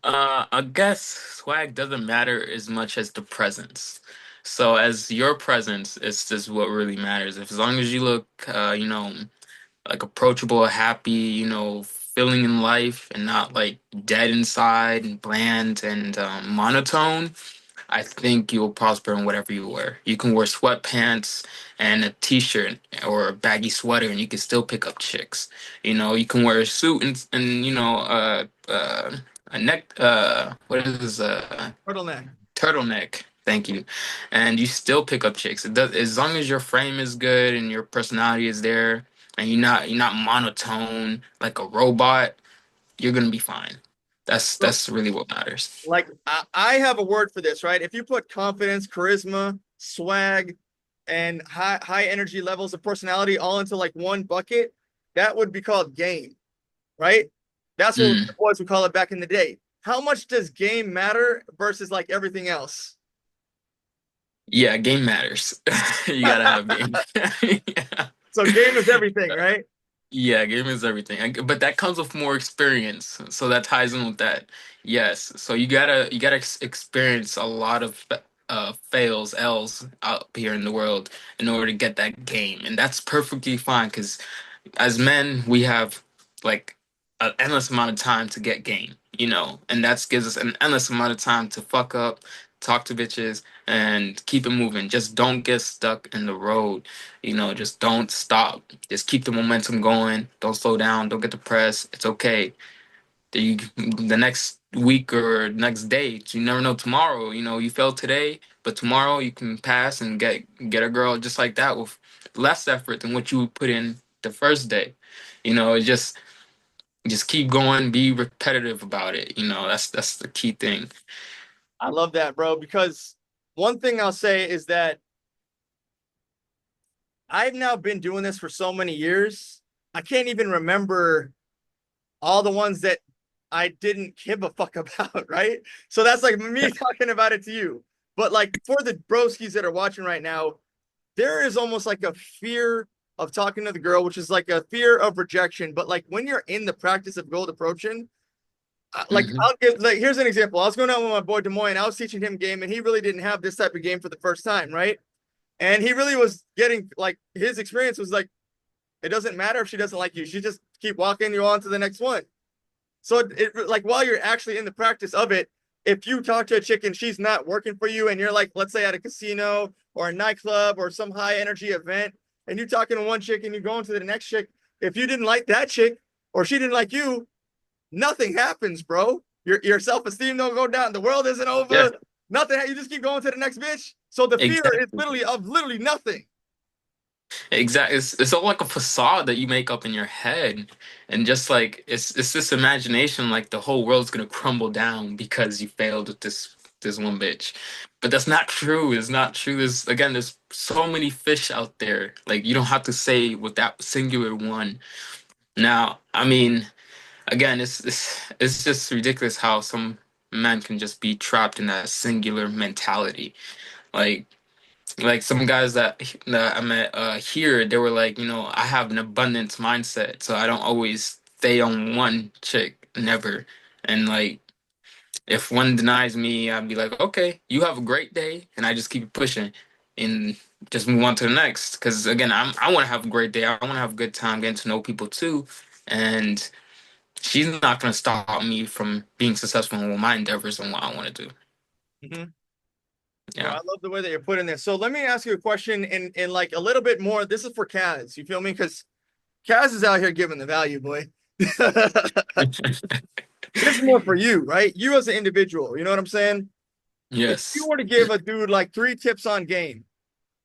I guess swag doesn't matter as much as the presence. So as your presence is just what really matters. If as long as you look, like approachable, happy, feeling in life and not like dead inside and bland and monotone, I think you'll prosper in whatever you wear. You can wear sweatpants and a t-shirt or a baggy sweater, and you can still pick up chicks. You can wear a suit and a neck. What is this? Turtleneck. Turtleneck. Thank you. And you still pick up chicks. It does as long as your frame is good and your personality is there, and you're not monotone like a robot. You're gonna be fine. Bro, That's really what matters. like I have a word for this, right? If you put confidence, charisma, swag, and high energy levels of personality all into like one bucket, that would be called game, right? That's what the Mm. boys would call it back in the day. How much does game matter versus like everything else? Yeah, game matters. You gotta have game. Yeah. So game is everything, right? Yeah, game is everything. But that comes with more experience. So that ties in with that. Yes. So you gotta experience a lot of fails, L's out here in the world in order to get that game. And that's perfectly fine because as men, we have like an endless amount of time to get game, and that gives us an endless amount of time to fuck up, talk to bitches, and keep it moving. Just don't get stuck in the road, just don't stop. Just keep the momentum going. Don't slow down. Don't get depressed. It's okay. The next week or next day, you never know tomorrow. You failed today, but tomorrow you can pass and get a girl just like that with less effort than what you would put in the first day. It just keep going, be repetitive about it. That's the key thing. I love that, bro, because one thing I'll say is that I've now been doing this for so many years. I can't even remember all the ones that I didn't give a fuck about, right? So that's like me talking about it to you. But like for the broskies that are watching right now, there is almost like a fear of talking to the girl, which is like a fear of rejection. But like when you're in the practice of gold approaching, like Hmm. I'll give like here's an example. I was going out with my boy Des Moines. I was teaching him game, and he really didn't have this type of game for the first time, right? And he really was getting like his experience was like it doesn't matter if she doesn't like you. She just keep walking you on to the next one. So like while you're actually in the practice of it, if you talk to a chick and she's not working for you, and you're like, let's say at a casino or a nightclub or some high energy event, and you're talking to one chick and you're going to the next chick, if you didn't like that chick or she didn't like you, nothing happens, bro. Your self esteem don't go down. The world isn't Yeah, over. Nothing. You just keep going to the next bitch. So the fear is exactly. literally of literally nothing. Exactly. It's all like a facade that you make up in your head. And just like it's this imagination like the whole world's gonna crumble down because you failed with this one bitch. But that's not true. It's not true. There's so many fish out there. Like you don't have to say with that singular one. Now, I mean, again, it's just ridiculous how some men can just be trapped in that singular mentality. Like some guys that I met here, they were like, I have an abundance mindset, so I don't always stay on one chick, never. And like, if one denies me, I'd be like, okay, you have a great day, and I just keep it pushing, and just move on to the next. Because again, I want to have a great day. I want to have a good time getting to know people too, and she's not gonna stop me from being successful in my endeavors and what I want to do. Mm-hmm. Bro, I Yeah. love the way that you're putting this. So let me ask you a question in like a little bit more. This is for Kaz. You feel me? Because Kaz is out here giving the value, boy. This is more for you, right? You as an individual. You know what I'm saying? If you Yes. were to give a dude like 3 tips on game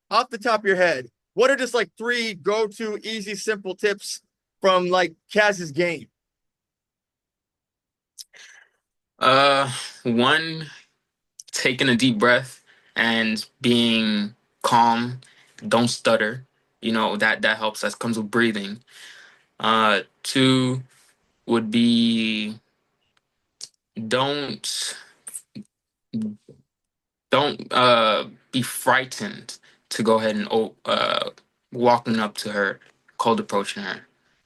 off the top of your head, what are just like 3 go-to easy, simple tips from like Kaz's game? Uh, One, taking a deep breath and being calm. Don't stutter. You know, that helps. That comes with breathing. Two would be don't don't be frightened to go ahead and walking up to her, cold approaching her.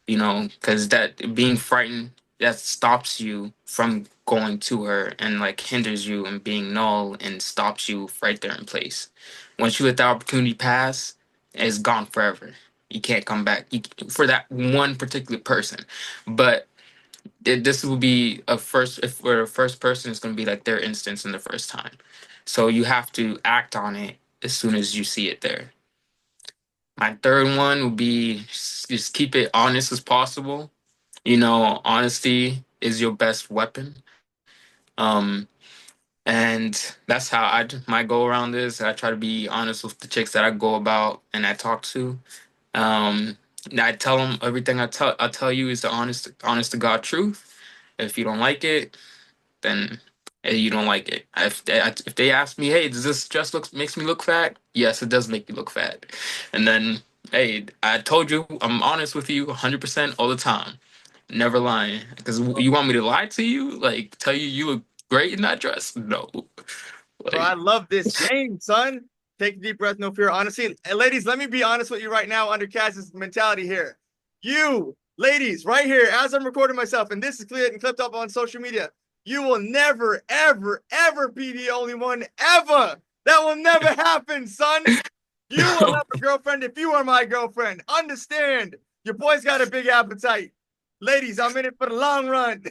You know, because that being frightened, that stops you from going to her and like hinders you and being null and stops you right there in place. Once you let the opportunity pass, it's gone forever. You can't come back for that one particular person. But this will be a first, if for the first person, it's going to be like their instance in the first time, so you have to act on it as soon as you see it there. My third one would be just keep it honest as possible. You know, honesty is your best weapon. um and that's how my go around is. I try to be honest with the chicks that I go about and I talk to. um I tell them everything. I tell you is the honest to God truth. If you don't like it, then hey, you don't like it. If they ask me, hey, does this just makes me look fat? Yes, it does make you look fat. And then, hey, I told you, I'm honest with you 100% all the time, never lying. Because you want me to lie to you, like tell you you look great in that dress? No, Bro, I like love this game, son. Take a deep breath, no fear, honesty. And ladies, let me be honest with you right now under Kaz's mentality here. You, ladies, right here, as I'm recording myself, and this is cleared and clipped up on social media, you will never, ever, ever be the only one, ever. That will never happen, son. You will have a girlfriend if you are my girlfriend. Understand, your boy's got a big appetite. Ladies, I'm in it for the long run.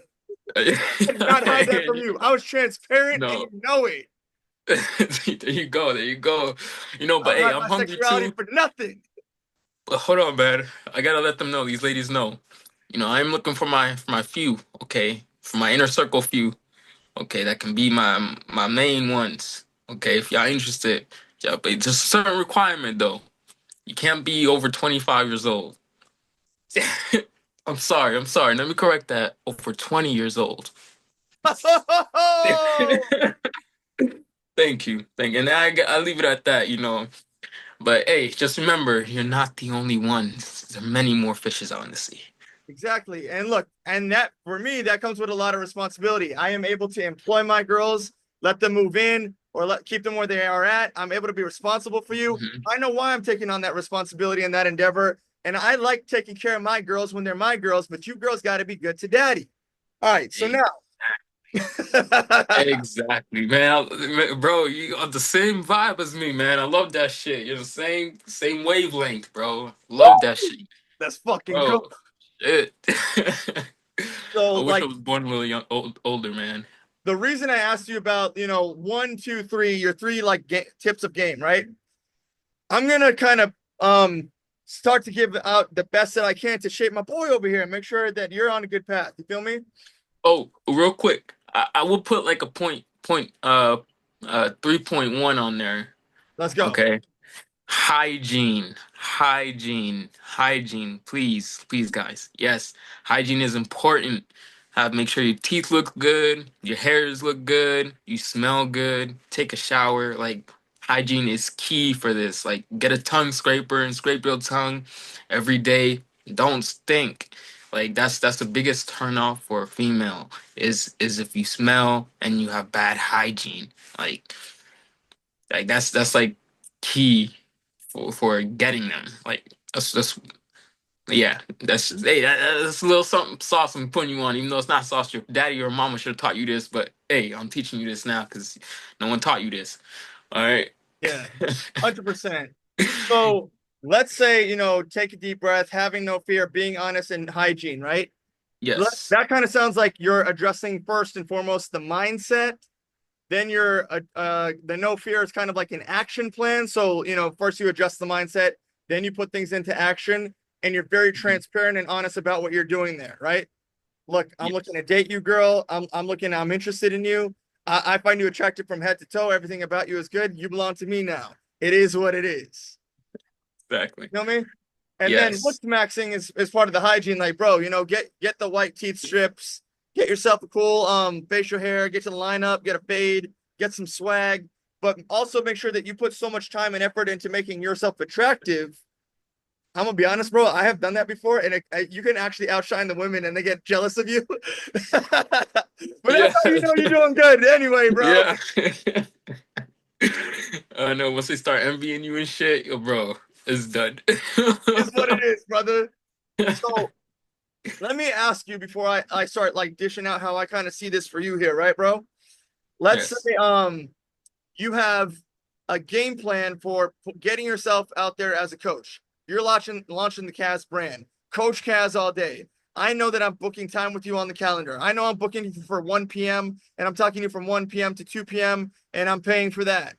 I did not hide that from you. I was transparent and no. you know it. There you go. There you go. You know, I but don't hey, hide I'm my hungry sexuality too. for nothing. But hold on, man. I gotta let them know. These ladies know. You know, I'm looking for my few. Okay, for my inner circle few. Okay, that can be my main ones. Okay, if y'all interested. Yeah, but just a certain requirement though. You can't be over 25 years old. I'm sorry. I'm sorry. Let me correct that. Over 20 years old. Thank you. Thank you. And I leave it at that. You know. But hey, just remember, you're not the only one. There are many more fishes out in the sea. Exactly. And look, and that for me, that comes with a lot of responsibility. I am able to employ my girls, let them move in, or keep them where they are at. I'm able to be responsible for you. Mhm. I know why I'm taking on that responsibility and that endeavor. And I like taking care of my girls when they're my girls, but you girls got to be good to daddy. All right. So now, Exactly, man. Bro, you got the same vibe as me, man. I love that shit. You're the same wavelength, bro. Love that shit, let's fucking go. bro. Shit. So, I wish I like, was born a little older, man. the reason I asked you about, one, two, three, your three like tips of game, right? I'm gonna kind of start to give out the best that I can to shape my boy over here and make sure that you're on a good path. You feel me? Oh, real quick, I will put like a point 3.1 on there. Let's go. Okay. Hygiene. Please, guys. Yes, hygiene is important. Make sure your teeth look good, your hairs look good, you smell good. Take a shower. Like hygiene is key for this. Like get a tongue scraper and scrape your tongue every day. Don't stink. Like that's the biggest turn off for a female is if you smell and you have bad hygiene. Like that's like key for getting them. Like that's yeah. That's hey that's a little something sauce I'm putting you on, even though it's not sauce. Your daddy or mama should have taught you this, but hey, I'm teaching you this now because no one taught you this. All right. Yeah, 100%. So let's say, take a deep breath, having no fear, being honest, and hygiene, right? Yes. That kind of sounds like you're addressing first and foremost the mindset. Then the no fear is kind of like an action plan. So, first you adjust the mindset, then you put things into action, and you're very Mhm. transparent and honest about what you're doing there, right? Look, I'm looking Yes. to date you, girl. I'm interested in you. I find you attractive from head to toe. Everything about you is good. You belong to me now. It is what it is. Exactly. You know what I mean? And then Yes. looks maxing is part of the hygiene. Like, bro, get the white teeth strips, get yourself a cool facial hair, get to the lineup, get a fade, get some swag, but also make sure that you put so much time and effort into making yourself attractive I'm gonna be honest, bro. I have done that before, and you can actually outshine the women, and they get jealous of you. But that's Yeah. how you know you're doing good, anyway, bro. Yeah. I know once they start envying you and shit, yo, bro, it's done. It's what it is, brother. So let me ask you before I start like dishing out how I kind of see this for you here, right, bro? Let's Yes. say you have a game plan for getting yourself out there as a coach. You're launching the Kaz brand, Coach Kaz all day. I know that I'm booking time with you on the calendar. I know I'm booking you for 1 p.m. and I'm talking to you from 1 p.m. to 2 p.m. and I'm paying for that.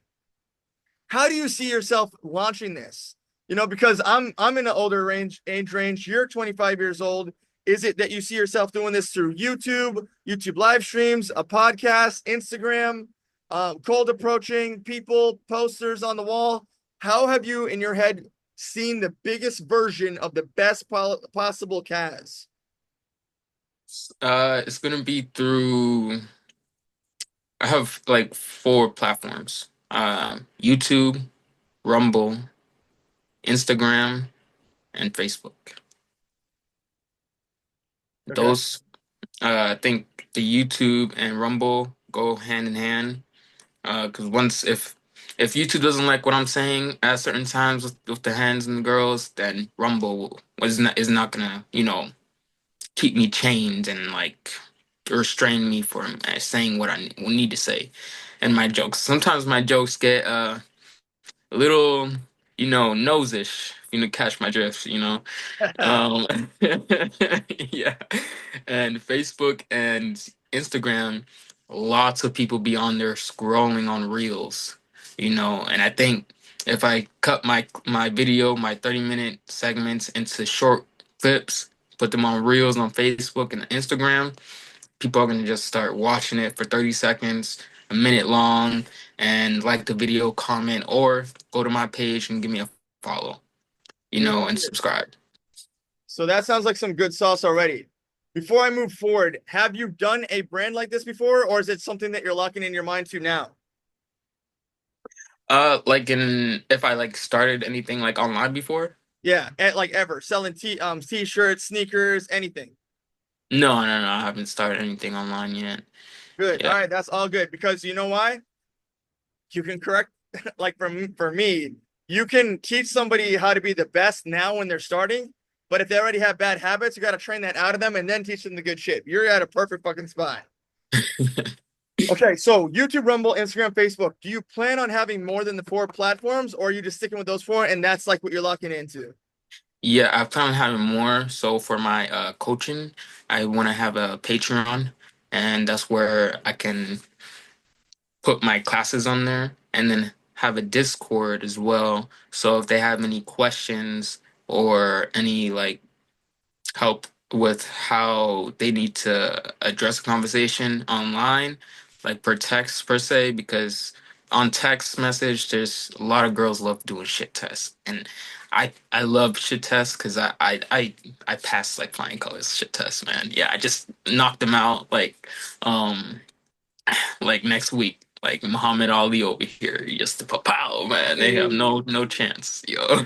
How do you see yourself launching this? You know, because I'm in an older age range. You're 25 years old. Is it that you see yourself doing this through YouTube, YouTube live streams, a podcast, Instagram, cold approaching people, posters on the wall? How have you in your head seen the biggest version of the best possible Kaz? It's gonna be through. I have like four platforms: YouTube, Rumble, Instagram, and Facebook. Okay. Those, I think, the YouTube and Rumble go hand in hand. Because once if YouTube doesn't like what I'm saying at certain times with the hands and the girls, then Rumble is not gonna keep me chained and like restrain me from saying what I need to say. And my jokes, sometimes my jokes get a little nosish. Catch my drift. Um, yeah, and Facebook and Instagram, lots of people be on there scrolling on reels, and I think if I cut my video, my 30-minute segments into short clips, put them on reels on Facebook and Instagram, people are gonna just start watching it for 30 seconds, a minute long, and like the video, comment, or go to my page and give me a follow, Dude, and subscribe. so that sounds like some good sauce already. Before I move forward, have you done a brand like this before, or is it something that you're locking in your mind to now? Like if I like started anything like online before? Yeah, like ever selling t-shirts, sneakers, anything. No, no, no. I haven't started anything online yet. Good. All Yeah. right, that's all good because you know why? You can correct like for me, you can teach somebody how to be the best now when they're starting, but if they already have bad habits, you got to train that out of them and then teach them the good shit. You're at a perfect fucking spot. Okay, so YouTube, Rumble, Instagram, Facebook. Do you plan on having more than the four platforms, or are you just sticking with those four and that's like what you're locking into? Yeah, I plan on having more. So for my coaching, I want to have a Patreon, and that's where I can put my classes on there, and then have a Discord as well. So if they have any questions or any like help with how they need to address a conversation online, like per text per se, because on text message, there's a lot of girls love doing shit tests, and I love shit tests because I pass like flying colors shit tests, man. Yeah, I just knocked them out um like next week. Like Muhammad Ali over here, he just pow, man. They have Hey, no chance, yo.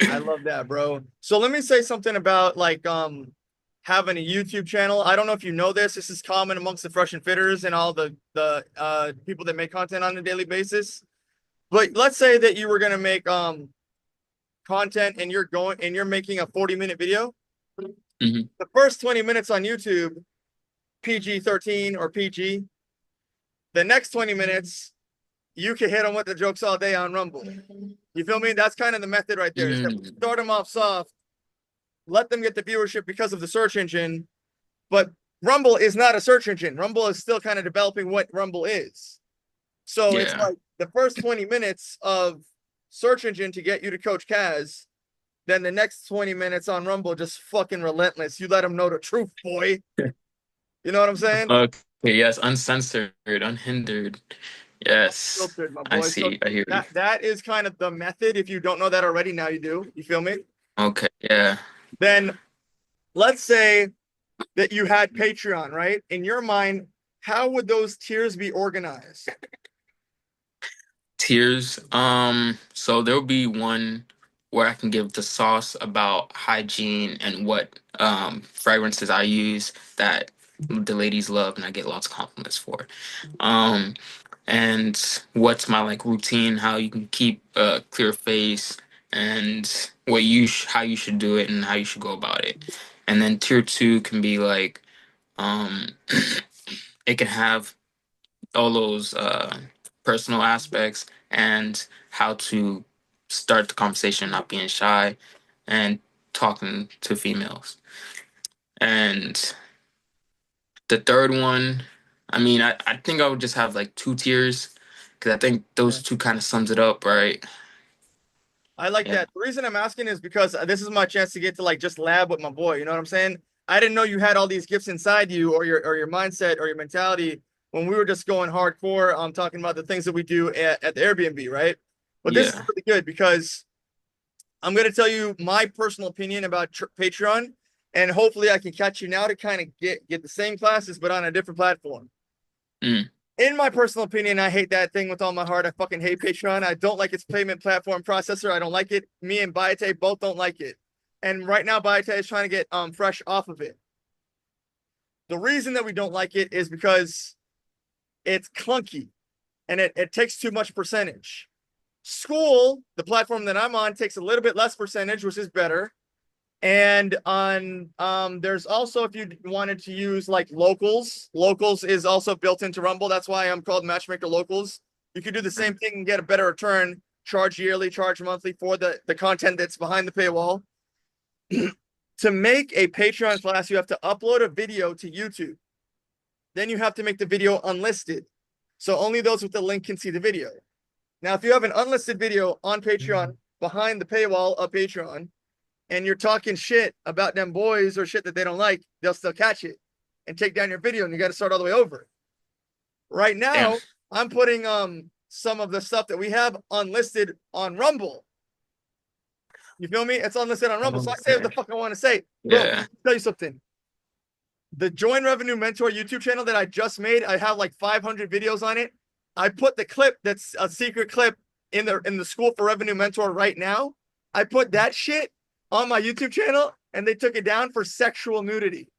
I love that, bro. So let me say something about like having a YouTube channel. I don't know if you know this. This is common amongst the fresh and fitters and all the people that make content on a daily basis. But let's say that you were gonna make content and you're making a 40-minute video. Mhm. The first 20 minutes on YouTube, PG-13 or PG. The next 20 minutes, you can hit them with the jokes all day on Rumble. You feel me? That's kind of the method right there. Is that Mm, start them off soft, let them get the viewership because of the search engine. But Rumble is not a search engine. Rumble is still kind of developing what Rumble is. So it's yeah. like the first 20 minutes of search engine to get you to Coach Kaz. Then the next 20 minutes on Rumble, just fucking relentless. You let them know the truth, boy. You know what I'm saying? Okay, yes, uncensored, unhindered. Yes, Filtered, my I boy. So see. I hear you. that is kind of the method. If you don't know that already, now you do. You feel me? Okay, yeah. Then let's say that you had Patreon, right? In your mind, how would those tiers be organized? Tiers. So there'll be one. where I can give the sauce about hygiene and what fragrances I use that the ladies love and I get lots of compliments for. Um, and what's my like routine, how you can keep a clear face, and how you should do it and how you should go about it. And then tier two can be like um it can have all those personal aspects and how to start the conversation, not being shy and talking to females. And the third one, I mean, I think I would just have like two tiers because I think those two kind of sums it up, right? I like Yeah. that. The reason I'm asking is because this is my chance to get to like just lab with my boy. You know what I'm saying? I didn't know you had all these gifts inside you, or your mindset or your mentality when we were just going hardcore. Talking about the things that we do at the Airbnb, right? But this is Yeah. really good because I'm going to tell you my personal opinion about Patreon, and hopefully I can catch you now to kind of get the same classes but on a different platform. Mm. In my personal opinion, I hate that thing with all my heart. I fucking hate Patreon. I don't like its payment platform processor. I don't like it. Me and Bayate both don't like it. And right now, Bayate is trying to get fresh off of it. The reason that we don't like it is because it's clunky and it takes too much percentage. School, the platform that I'm on, takes a little bit less percentage, which is better. And on there's also, if you wanted to use like locals is also built into Rumble. That's why I'm called Matchmaker Locals. You could do the same thing and get a better return, charge yearly, charge monthly for the content that's behind the paywall. To make a Patreon class, you have to upload a video to YouTube. Then you have to make the video unlisted. So only those with the link can see the video. Now, if you have an unlisted video on Patreon behind the paywall of Patreon, and you're talking shit about them boys or shit that they don't like, they'll still catch it and take down your video, and you got to start all the way over. Right Damn. now, I'm putting some of the stuff that we have unlisted on Rumble. You feel me? It's unlisted on Rumble. So I say what the fuck I want to say. Bro, Yeah. tell you something. The Join Revenue Mentor YouTube channel that I just made, I have like 500 videos on it. I put the clip that's a secret clip in the School for Revenue Mentor right now. I put that shit on my YouTube channel and they took it down for sexual nudity.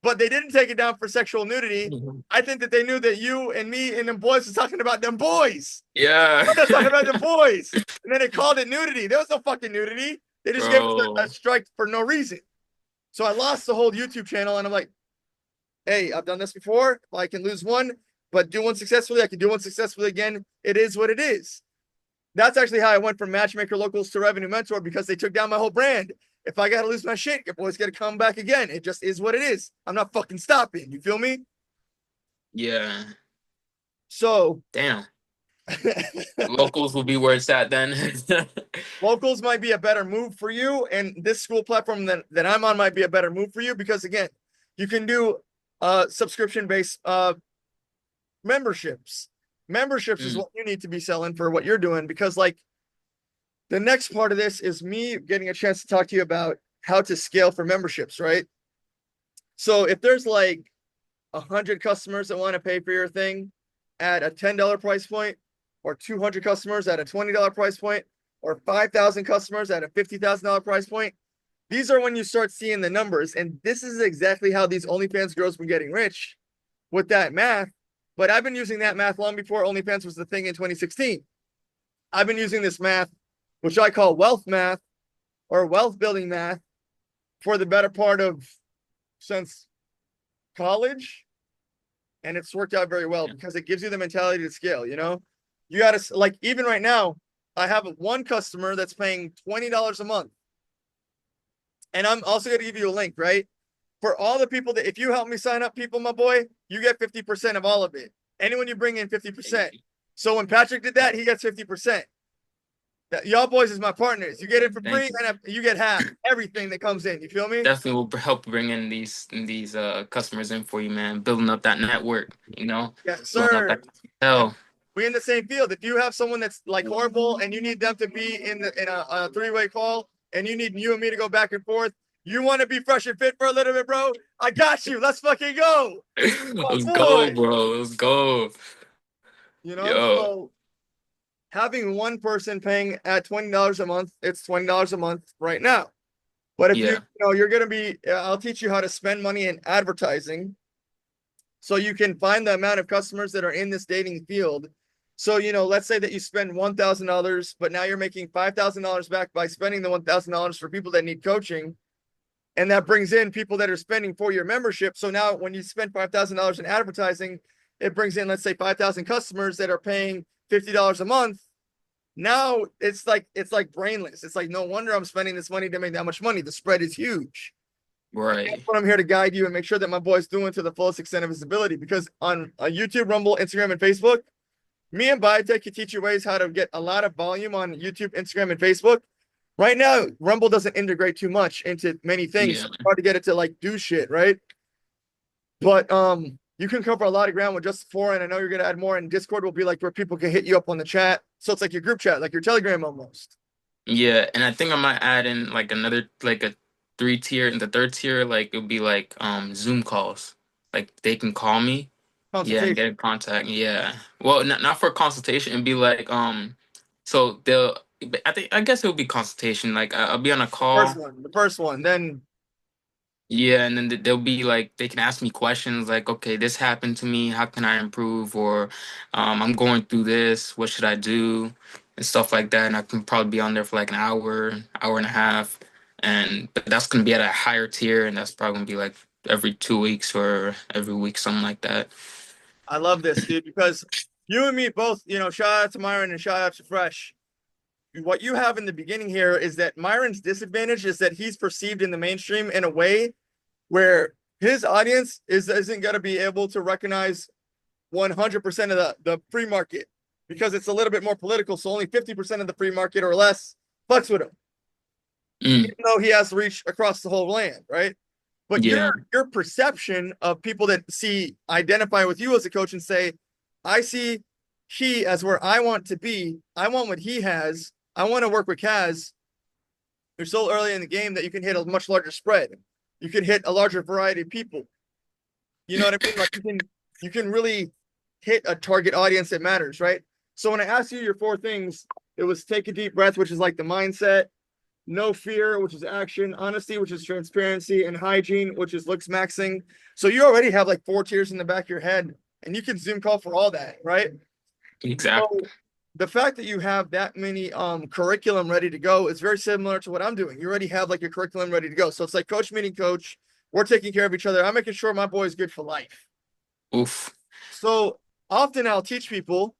But they didn't take it down for sexual nudity. I think that they knew that you and me and them boys was talking about them boys. Yeah. They're talking about the boys. And then they called it nudity. There was no fucking nudity. They just gave us a Bro. strike for no reason. So I lost the whole YouTube channel and I'm like, hey, I've done this before. If I can lose one, but do one successfully, I can do one successfully again. It is what it is. That's actually how I went from Matchmaker Locals to Revenue Mentor, because they took down my whole brand. If I got to lose my shit, your boy's got to come back again. It just is what it is. I'm not fucking stopping. You feel me? Yeah. So, Damn. Locals will be where it's at then. locals might be a better move for you. And this school platform that I'm on might be a better move for you because, again, you can do subscription-based memberships. Memberships is what you need to be selling for what you're doing, because like the next part of this is me getting a chance to talk to you about how to scale for memberships, right? So if there's like 100 customers that want to pay for your thing at a $10 price point, or 200 customers at a $20 price point, or 5,000 customers at a $50,000 price point, these are when you start seeing the numbers. And this is exactly how these OnlyFans girls been getting rich, with that math. But I've been using that math long before OnlyFans was the thing in 2016. I've been using this math, which I call wealth math or wealth building math, for the better part of since college. And it's worked out very well because it gives you the mentality to scale. You know, you got to, like, even right now, I have one customer that's paying $20 a month. And I'm also going to give you a link, right? For all the people that, if you help me sign up people, my boy, you get 50% of all of it. Anyone you bring in, 50%. So when Patrick did that, he gets 50%. Y'all boys is my partners. You get it for free, and you get half everything that comes in. You feel me? Definitely will help bring in these customers in for you, man. Building up that network, you know, Yes, building up sir. that hell. We in the same field. If you have someone that's like horrible and you need them to be in a three-way call, and you need you and me to go back and forth, you want to be fresh and fit for a little bit, bro? I got you. Let's fucking go. Oh Let's go, boy. bro. Let's go. You know, Yo. so having one person paying at $20 a month, it's $20 a month right now. But if Yeah. you're going to be, I'll teach you how to spend money in advertising so you can find the amount of customers that are in this dating field. So, let's say that you spend $1,000, but now you're making $5,000 back by spending the $1,000 for people that need coaching. And that brings in people that are spending for your membership. So now when you spend $5,000 in advertising, it brings in, let's say, 5,000 customers that are paying $50 a month. Now it's like brainless. It's like, no wonder I'm spending this money to make that much money. The spread is huge. And that's Right. what I'm here to guide you and make sure that my boy's doing to the fullest extent of his ability. Because on YouTube, Rumble, Instagram, and Facebook, me and Biotech can teach you ways how to get a lot of volume on YouTube, Instagram, and Facebook. Right now, Rumble doesn't integrate too much into many things. Yeah. So it's hard to get it to like do shit, right? But you can cover a lot of ground with just four, and I know you're gonna add more. And Discord will be like where people can hit you up on the chat. So it's like your group chat, like your Telegram almost. Yeah, and I think I might add in like another like a three tier, and the third tier like it would be like Zoom calls. Like they can call me, yeah, and get Consultation. in contact. Yeah. Well, not for consultation, it'd be like so they'll I guess it would be consultation. Like I'll be on a The first call. one. The first one. Then Yeah, and then they'll be like, they can ask me questions like, okay, this happened to me. How can I improve? Or I'm going through this. What should I do? And stuff like that. And I can probably be on there for like an hour, hour and a half. But that's going to be at a higher tier. And that's probably going to be like every 2 weeks or every week, something like that. I love this, dude, because you and me both, shout out to Myron and shout out to Fresh. What you have in the beginning here is that Myron's disadvantage is that he's perceived in the mainstream in a way where his audience isn't going to be able to recognize 100% of the free market because it's a little bit more political. So only 50% of the free market or less fucks with him, Mm, even though he has reach across the whole land, right? But yeah. your perception of people that identify with you as a coach and say, I see he as where I want to be. I want what he has. I want to work with Kaz. You're so early in the game that you can hit a much larger spread. You can hit a larger variety of people. You know what I mean? Like you can really hit a target audience that matters, right? So when I asked you your four things, it was take a deep breath, which is like the mindset, no fear, which is action, honesty, which is transparency, and hygiene, which is looks maxing. So you already have like four tiers in the back of your head, and you can Zoom call for all that, right? Exactly. So the fact that you have that many curriculum ready to go is very similar to what I'm doing. You already have like your curriculum ready to go. So it's like coach meeting coach. We're taking care of each other. I'm making sure my boy is good for life. Oof. So often I'll teach people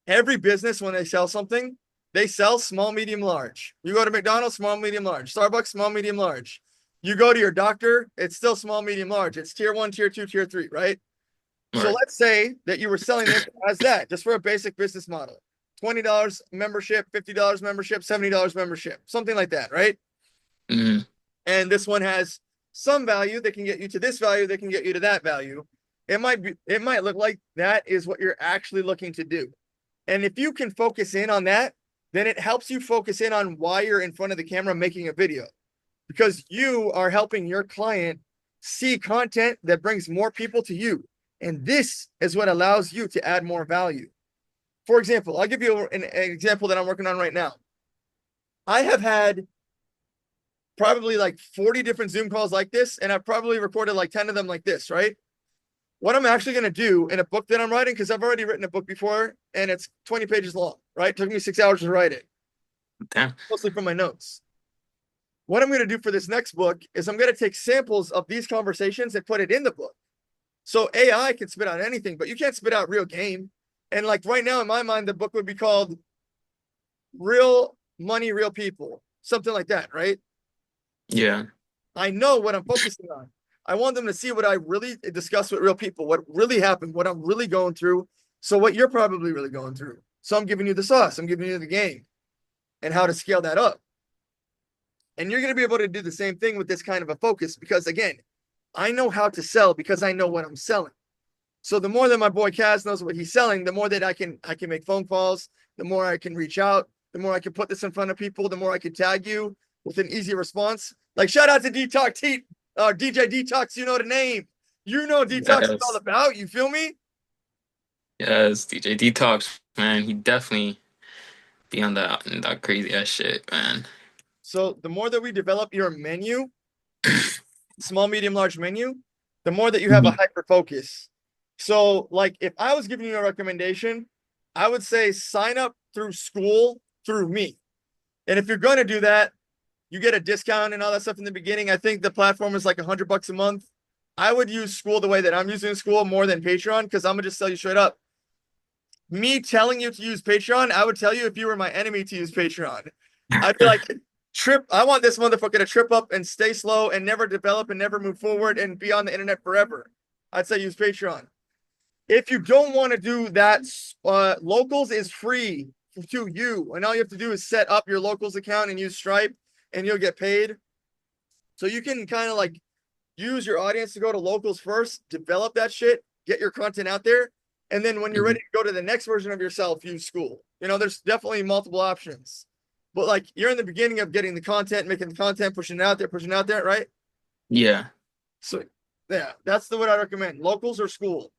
every business when they sell something, they sell small, medium, large. You go to McDonald's, small, medium, large. Starbucks, small, medium, large. You go to your doctor, it's still small, medium, large. It's tier one, tier two, tier three, right? All So right. let's say that you were selling this as that, just for a basic business model. $20 membership, $50 membership, $70 membership, something like that, right? Mm, And this one has some value that can get you to this value, that can get you to that value. It might look like that is what you're actually looking to do. And if you can focus in on that, then it helps you focus in on why you're in front of the camera making a video, because you are helping your client see content that brings more people to you. And this is what allows you to add more value. For example, I'll give you an example that I'm working on right now. I have had probably like 40 different Zoom calls like this, and I've probably recorded like 10 of them like this, right? What I'm actually going to do in a book that I'm writing, because I've already written a book before and it's 20 pages long, right? It took me 6 hours to write it, damn. mostly from my notes. What I'm going to do for this next book is I'm going to take samples of these conversations and put it in the book. So AI can spit out anything, but you can't spit out real game. And like right now, in my mind, the book would be called Real Money, Real People, something like that, right? Yeah. I know what I'm focusing on. I want them to see what I really discuss with real people, what really happened, what I'm really going through. So what you're probably really going through. So I'm giving you the sauce. I'm giving you the game and how to scale that up. And you're going to be able to do the same thing with this kind of a focus because again, I know how to sell because I know what I'm selling. So the more that my boy Kaz knows what he's selling, the more that I can make phone calls, the more I can reach out, the more I can put this in front of people, the more I can tag you with an easy response. Like shout out to DJ Detox, you know the name. You know Detox is all Yes. about. You feel me? Yes. DJ Detox. Man, he definitely be on that crazy ass shit, man. So the more that we develop your menu, small, medium, large menu, the more that you have a Mhm. hyper focus. So, like, if I was giving you a recommendation, I would say sign up through school through me. And if you're going to do that, you get a discount and all that stuff in the beginning. I think the platform is like $100 a month. I would use school the way that I'm using school more than Patreon because I'm gonna just tell you straight up. Me telling you to use Patreon, I would tell you if you were my enemy to use Patreon. I'd be like, trip. I want this motherfucker to trip up and stay slow and never develop and never move forward and be on the internet forever. I'd say use Patreon. If you don't want to do that, Locals is free to you, and all you have to do is set up your Locals account and use Stripe, and you'll get paid. So you can kind of like use your audience to go to Locals first, develop that shit, get your content out there, and then when you're ready Mhm. to go to the next version of yourself, use school. You know, there's definitely multiple options. But like you're in the beginning of getting the content, making the content, pushing it out there, right? Yeah. So yeah, that's the what I recommend. Locals or school.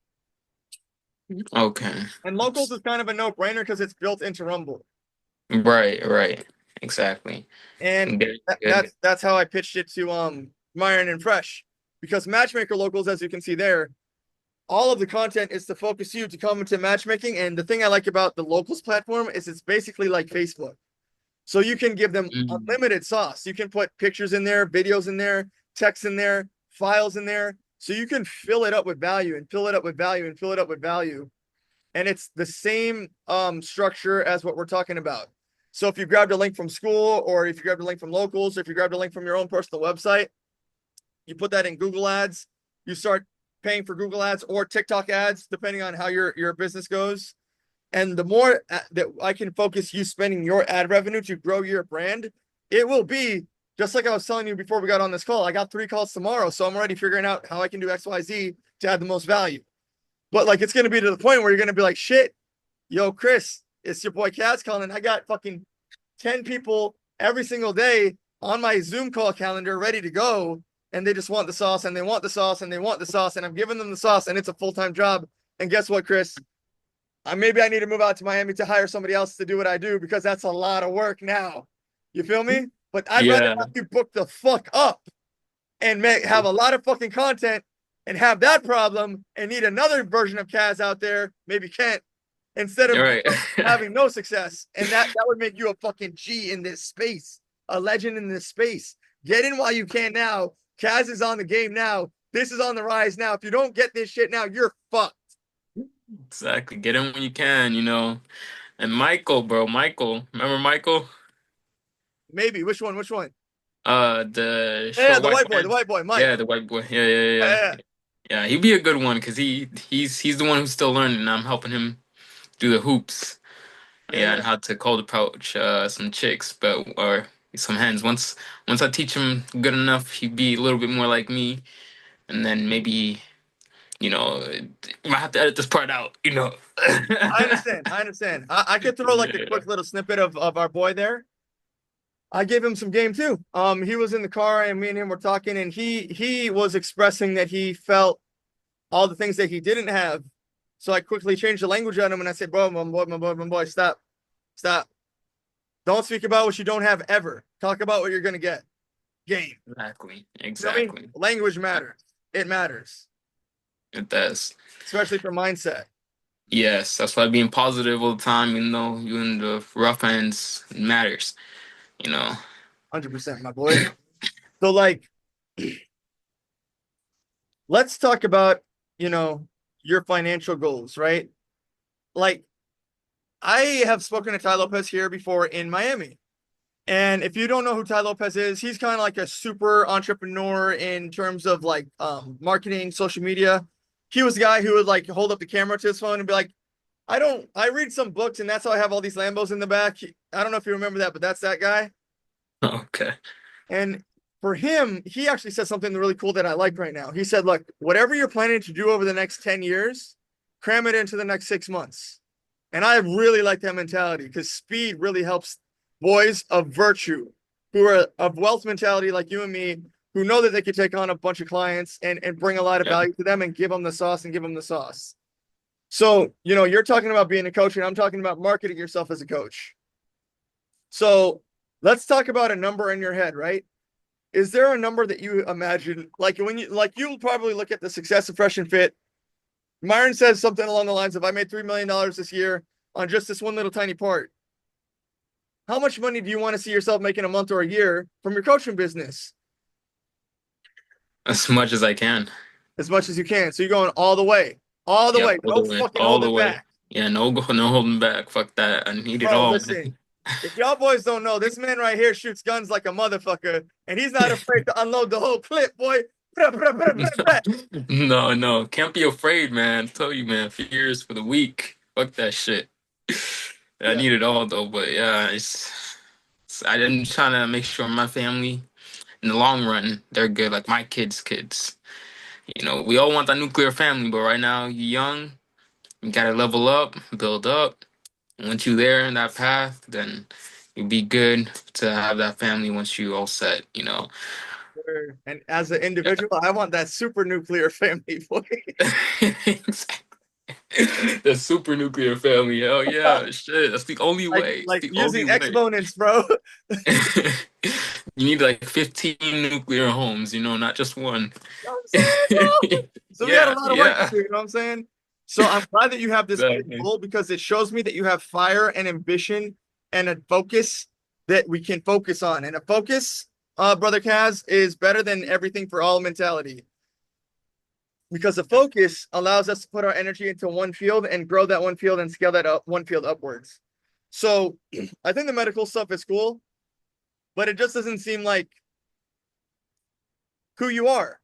Okay. And Locals is kind of a no-brainer because it's built into Rumble. Right, right. Exactly. And Good, good. that's how I pitched it to Myron and Fresh. Because Matchmaker Locals, as you can see there, all of the content is to focus you to come into matchmaking. And the thing I like about the Locals platform is it's basically like Facebook. So you can give them Mm. unlimited sauce. You can put pictures in there, videos in there, text in there, files in there. So you can fill it up with value and fill it up with value and fill it up with value. And it's the same structure as what we're talking about. So if you grabbed a link from school, or if you grabbed a link from Locals, or if you grabbed a link from your own personal website, you put that in Google Ads, you start paying for Google Ads or TikTok ads, depending on how your business goes. And the more that I can focus you spending your ad revenue to grow your brand, it will be just like I was telling you before we got on this call. I got 3 calls tomorrow, so I'm already figuring out how I can do XYZ to add the most value. But like it's gonna be to the point where you're gonna be like, shit, yo, Chris, it's your boy Kaz calling. I got fucking 10 people every single day on my Zoom call calendar ready to go. And they just want the sauce and they want the sauce and they want the sauce. And I'm giving them the sauce and it's a full-time job. And guess what, Chris? Maybe I need to move out to Miami to hire somebody else to do what I do because that's a lot of work now. You feel me? But I'd rather Yeah. have you book the fuck up and have a lot of fucking content and have that problem and need another version of Kaz out there, maybe Kent, instead of You're right. having no success. And that would make you a fucking G in this space, a legend in this space. Get in while you can now. Kaz is on the game now. This is on the rise now. If you don't get this shit now, you're fucked. Exactly. Get in when you can, you know. And Michael, bro, Michael. Remember Michael? Maybe. Which one? Which one? The Yeah, short the white white boy, man. Mike. Yeah, the white boy. Yeah, yeah, yeah. Yeah, Yeah, he'd be a good one because he's the one who's still learning, and I'm helping him do the hoops. yeah, Yeah, yeah. and how to cold approach some chicks, but or some hands. Once I teach him good enough, he'd be a little bit more like me, and then maybe I might have to edit this part out. You know. I understand. I understand. I could throw like a Yeah. quick little snippet of our boy there. I gave him some game too. He was in the car and me and him were talking, and he was expressing that he felt all the things that he didn't have. So I quickly changed the language on him and I said, bro, my boy, stop, stop. Don't speak about what you don't have ever. Talk about what you're gonna get. Game. Exactly. You know what I mean? Exactly. Language matters. It matters, It does. especially for mindset. Yes, that's why being positive all the time, even though you're in the rough ends, matters. You know. 100%, my boy. So like, let's talk about, you know, your financial goals, right? Like, I have spoken to Ty Lopez here before in Miami. And if you don't know who Ty Lopez is, he's kind of like a super entrepreneur in terms of like marketing, social media. He was the guy who would like hold up the camera to his phone and be like, I read some books and that's how I have all these Lambos in the back. I don't know if you remember that, but that's that guy. Okay. And for him, he actually said something really cool that I like right now. He said, look, whatever you're planning to do over the next 10 years, cram it into the next 6 months. And I really like that mentality because speed really helps boys of virtue who are of wealth mentality like you and me, who know that they could take on a bunch of clients and bring a lot of Yeah. value to them and give them the sauce and give them the sauce. So, you're talking about being a coach, and I'm talking about marketing yourself as a coach. So let's talk about a number in your head, right? Is there a number that you imagine, like you'll probably look at the success of Fresh and Fit. Myron says something along the lines of, I made $3 million this year on just this one little tiny part. How much money do you want to see yourself making a month or a year from your coaching business? As much as I can. As much as you can. So you're going all the way, all the Yep, way. all the No way, fucking all the holding way. back. Yeah, no holding back. Fuck that. I need it Bro, all, listen, man. if y'all boys don't know, this man right here shoots guns like a motherfucker, and he's not afraid to unload the whole clip, boy. No. Can't be afraid, man. I tell you, man. Fears for the weak. Fuck that shit. I Yeah. need it all though, but yeah, I'm trying to make sure my family, in the long run, they're good. Like my kids. We all want that nuclear family, but right now, you're young. You gotta level up, build up. Once you're there in that path, then you'll be good to have that family once you all set. And as an individual, I want that super nuclear family, boy. Exactly. The super nuclear family. Hell yeah. Shit. That's the only like way. It's like the only using way. exponents, bro. You need like 15 nuclear homes, not just one. You know what I'm saying, bro? So we got a Yeah, lot of work to yeah. do, you know what I'm saying? So I'm glad that you have this big Exactly. goal because it shows me that you have fire and ambition and a focus that we can focus on. And a focus, brother Kaz, is better than everything for all mentality. Because the focus allows us to put our energy into one field and grow that one field and scale that up one field upwards. So I think the medical stuff is cool, but it just doesn't seem like who you are.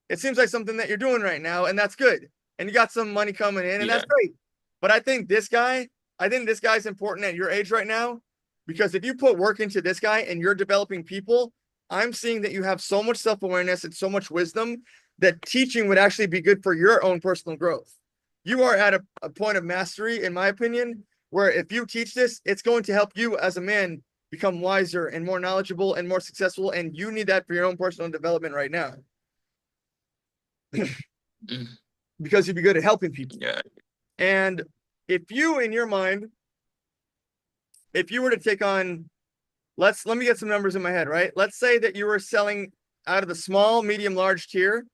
It seems like something that you're doing right now, and that's good. And you got some money coming in, and that's Yeah. great. But I think this guy's important at your age right now because if you put work into this guy and you're developing people, I'm seeing that you have so much self awareness and so much wisdom that teaching would actually be good for your own personal growth. You are at a point of mastery, in my opinion, where if you teach this, it's going to help you as a man become wiser and more knowledgeable and more successful. And you need that for your own personal development right now Mm. because you'd be good at helping people. Yeah. And if you, in your mind, if you were to take on, let me get some numbers in my head, right? Let's say that you were selling out of the small, medium, large tier,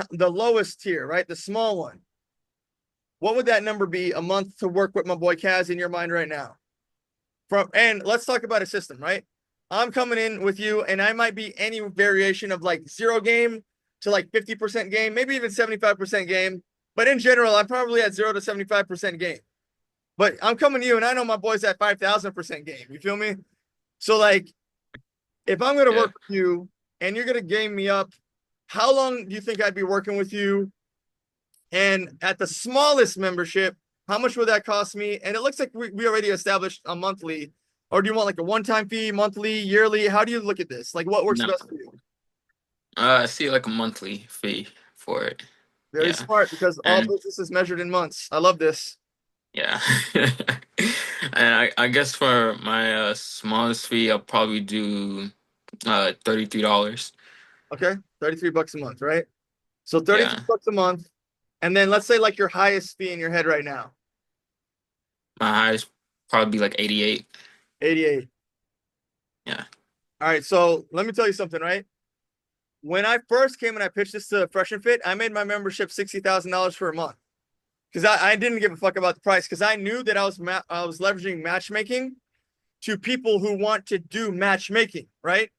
the lowest tier, right? The small one. What would that number be a month to work with my boy Kaz in your mind right now? And let's talk about a system, right? I'm coming in with you, and I might be any variation of like 0 game to like 50% game, maybe even 75% game. But in general, I'm probably at 0 to 75% game. But I'm coming to you, and I know my boy's at 5,000% game. You feel me? So like, if I'm gonna Yeah. work with you and you're gonna game me up, how long do you think I'd be working with you? And at the smallest membership, how much would that cost me? And it looks like we already established a monthly, or do you want like a one-time fee, monthly, yearly? How do you look at this? Like, what works No. best for you? I see like a monthly fee for it. Very Yeah. smart because all And business is measured in months. I love this. yeah. And I guess for my smallest fee, I'll probably do $33. Okay, $33 a month, right? So 33 Yeah. bucks a month, and then let's say like your highest fee in your head right now, My highest probably be like 88. 88. Yeah. All right, so let me tell you something, right? When I first came and I pitched this to Fresh and Fit, I made my membership $60,000 for a month because I didn't give a fuck about the price because I knew that I was leveraging matchmaking to people who want to do matchmaking, right?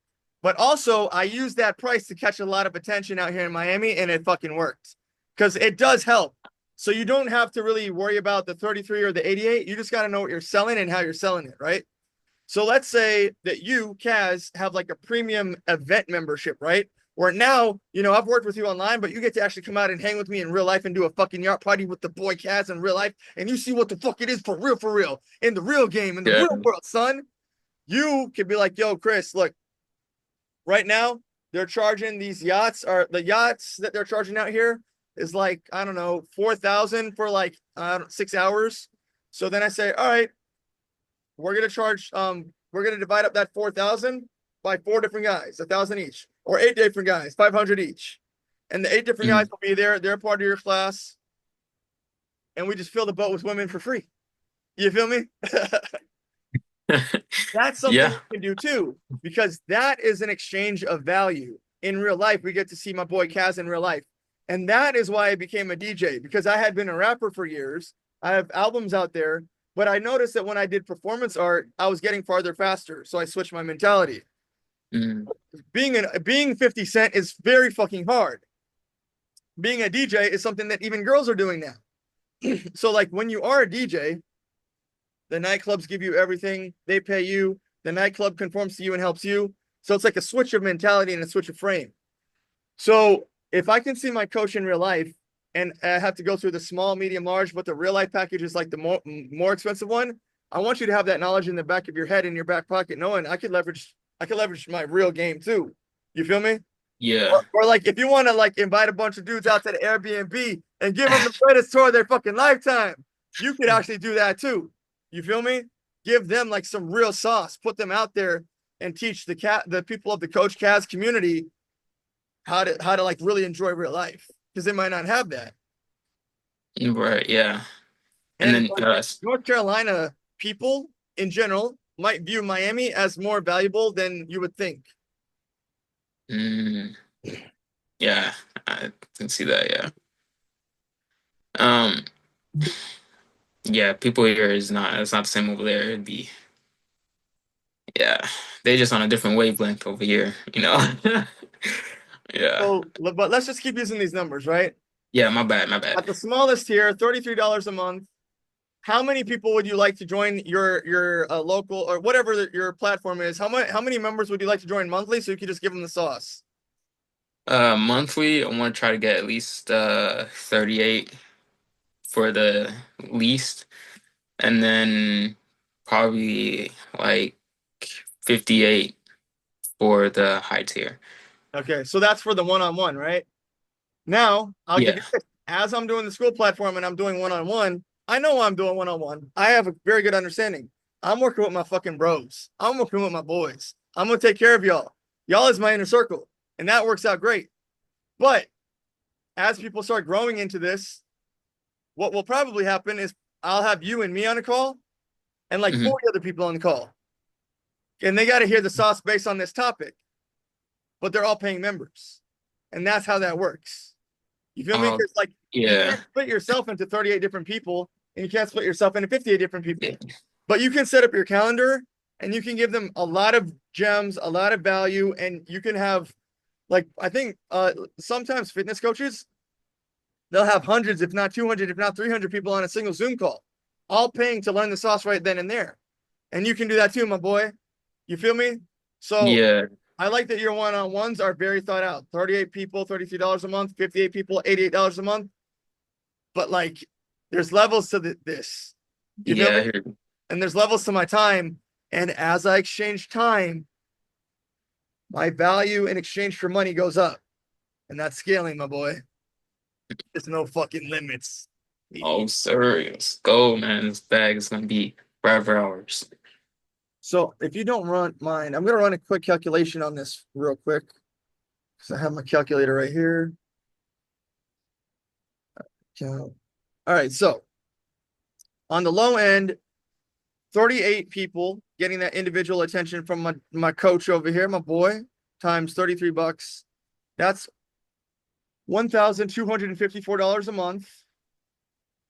But also I used that price to catch a lot of attention out here in Miami, and it fucking worked because it does help. So you don't have to really worry about the 33 or the 88. You just got to know what you're selling and how you're selling it, right? So let's say that you, Kaz, have like a premium event membership, right? Where now, I've worked with you online, but you get to actually come out and hang with me in real life and do a fucking yacht party with the boy Kaz in real life. And you see what the fuck it is for real, in the real game, in the Yeah. real world, son. You could be like, yo, Chris, look, right now, they're charging these yachts, are the yachts that they're charging out here is like, I don't know, 4,000 for like 6 hours. So then I say, all right, we're gonna divide up that 4,000 by four different guys, 1,000 each, or eight different guys, 500 each. And the eight different guys Mm. will be there. They're part of your class. and we just fill the boat with women for free. You feel me? That's something Yeah. we can do too, because that is an exchange of value. In real life, we get to see my boy Kaz in real life. And that is why I became a DJ, because I had been a rapper for years. I have albums out there, but I noticed that when I did performance art, I was getting farther faster. So I switched my mentality. Mm. Being 50 Cent is very fucking hard. Being a DJ is something that even girls are doing now. So like when you are a DJ, the nightclubs give you everything. They pay you. The nightclub conforms to you and helps you. So it's like a switch of mentality and a switch of frame. So if I can see my coach in real life and I have to go through the small, medium, large, but the real life package is like the more expensive one, I want you to have that knowledge in the back of your head, in your back pocket, knowing I could leverage my real game too. You feel me? Yeah. Or like if you want to like invite a bunch of dudes out to the Airbnb and give them the greatest tour of their fucking lifetime, you could actually do that too. You feel me? Give them like some real sauce, put them out there and teach the people of the Coach Kaz community how to like really enjoy real life, because they might not have that. Right. Yeah. And And then like North Carolina people in general might view Miami as more valuable than you would think. mm, yeah, I can see that. Yeah. Um. Yeah. People here is not. It's not the same over there. It'd be. Yeah. They just on a different wavelength over here. You know. Yeah. So, but let's just keep using these numbers, right? Yeah. My bad. My bad. At the smallest tier, $33 a month. How many people would you like to join your local or whatever your platform is? How many members would you like to join monthly so you could just give them the sauce? Monthly, I want to try to get at least 38 for the least, and then probably like 58 for the high tier. Okay, so that's for the one-on-one, right? Now, I'll give Yeah. you this. As I'm doing the school platform and I'm doing one-on-one, I know I'm doing one-on-one. I have a very good understanding. I'm working with my fucking bros. I'm working with my boys. I'm gonna take care of y'all. Y'all is my inner circle, and that works out great. But as people start growing into this, what will probably happen is I'll have you and me on a call and like Hmm. 40 other people on the call. And they got to hear the sauce based on this topic, but they're all paying members. And that's how that works. You feel me? Oh, Because like you yeah. can't split yourself into 38 different people and you can't split yourself into 58 different Yeah. people. But you can set up your calendar and you can give them a lot of gems, a lot of value, and you can have like I think sometimes fitness coaches, they'll have hundreds, if not 200, if not 300 people on a single Zoom call, all paying to learn the sauce right then and there. And you can do that too, my boy. You feel me? So Yeah. I like that your one-on-ones are very thought out. 38 people, $33 a month, 58 people, $88 a month. But like there's levels to this. You feel Yeah. me? And there's levels to my time. And as I exchange time, my value in exchange for money goes up. And that's scaling, my boy. There's no fucking limits. Oh, sir. Let's go, man. This bag is gonna be 5 hours. So if you don't mind, I'm gonna run a quick calculation on this real quick. Because I have my calculator right here. All right, so on the low end, 38 people getting that individual attention from my coach over here, my boy, times 33 bucks. That's $1,254 a month,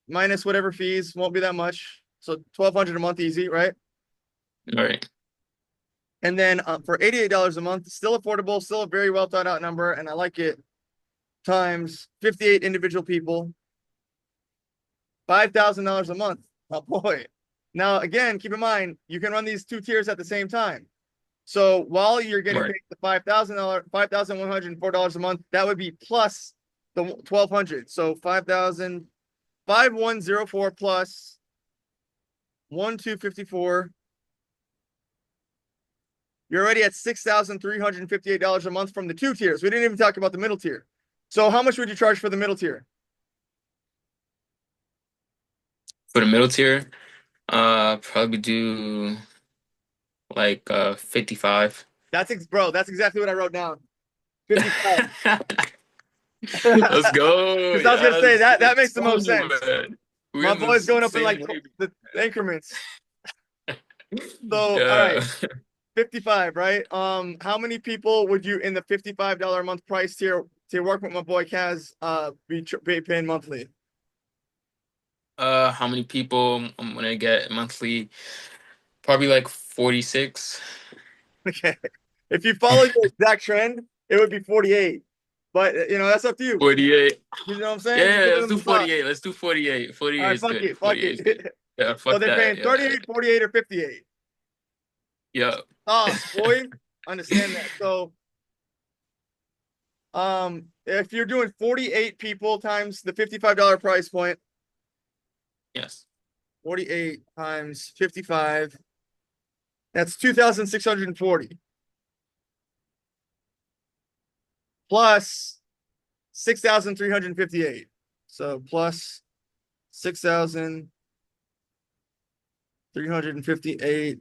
minus whatever fees, won't be that much. So 1,200 a month easy, right? All right. And then for $88 a month, still affordable, still a very well thought out number, and I like it. Times 58 individual people, $5,000 a month. Oh boy. Now, again, keep in mind, you can run these two tiers at the same time. So while you're All getting right. paid the $5,104 a month, that would be plus the 1,200. So 5,104 plus 1,254. You're already at $6,358 a month from the two tiers. We didn't even talk about the middle tier. So how much would you charge for the middle tier? For the middle tier, probably do like 55. Bro, that's exactly what I wrote down. 55. Let's go. Because I was gonna say Yes. that makes the most Told you, sense. man. We're My in the boy's going up in same like wave. the increments. So, all Yeah. right, 55, right? How many people would you in the $55 a month price tier to work with my boy Kaz be paying monthly? How many people I'm gonna get monthly? Probably like 46. Okay. If you follow your exact trend, it would be 48. But that's up to you. 48. You know what I'm saying? Just Yeah, giving let's them do the sauce. 48. Let's do 48. All 48 right, is fuck good. it, fuck 48 is good. it. Yeah, So fuck they're that. paying Yeah. 38, 48, or 58. Yeah. Sauce, boy. Understand that. So if you're doing 48 people times the $55 price point, Yes. 48 times 55, that's 2,640 plus 6,358. So plus 6,358.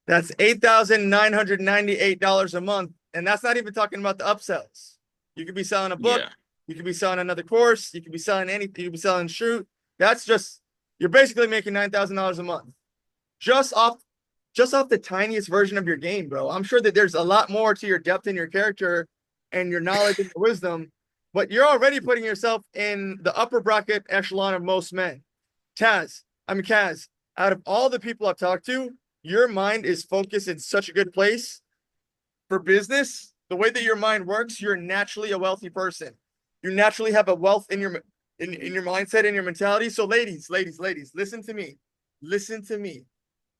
That's $8,998 a month. And that's not even talking about the upsells. You could be selling a book, Yeah. you could be selling another course, you could be selling anything, you could be selling shoot. That's just you're basically making $9,000 a month. Just off just off the tiniest version of your game, bro. I'm sure that there's a lot more to your depth in your character and your knowledge and your wisdom, but you're already putting yourself in the upper bracket echelon of most men. Kaz, out of all the people I've talked to, your mind is focused in such a good place for business. The way that your mind works, you're naturally a wealthy person. You naturally have a wealth in your mindset and your mentality. So, ladies, listen to me. Listen to me.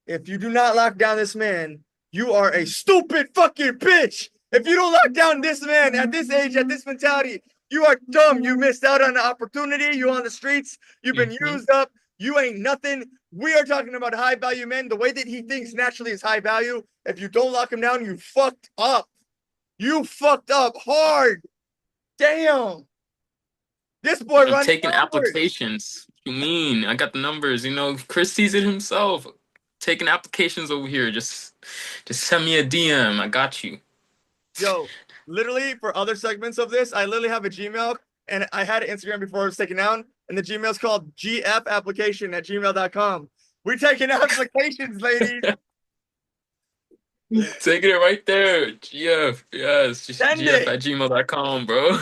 If you do not lock down this man, you are a stupid fucking bitch. If you don't lock down this man at this age, at this mentality, you are dumb. You missed out on the opportunity. You on the streets. You've been Hmm. used up. You ain't nothing. We are talking about high value men. The way that he thinks naturally is high value. If you don't lock him down, you fucked up. You fucked up hard. Damn. This boy I'm running taking numbers. applications. What you mean? I got the numbers. Chris sees it himself. Taking applications over here. Just send me a DM. I got you. Yo, literally for other segments of this, I literally have a Gmail and I had an Instagram before it was taken down. And the Gmail's called gfapplication@gmail.com. We're taking applications, ladies. Taking it right there. GF. Yes. Just Send GF it. at gmail.com, bro.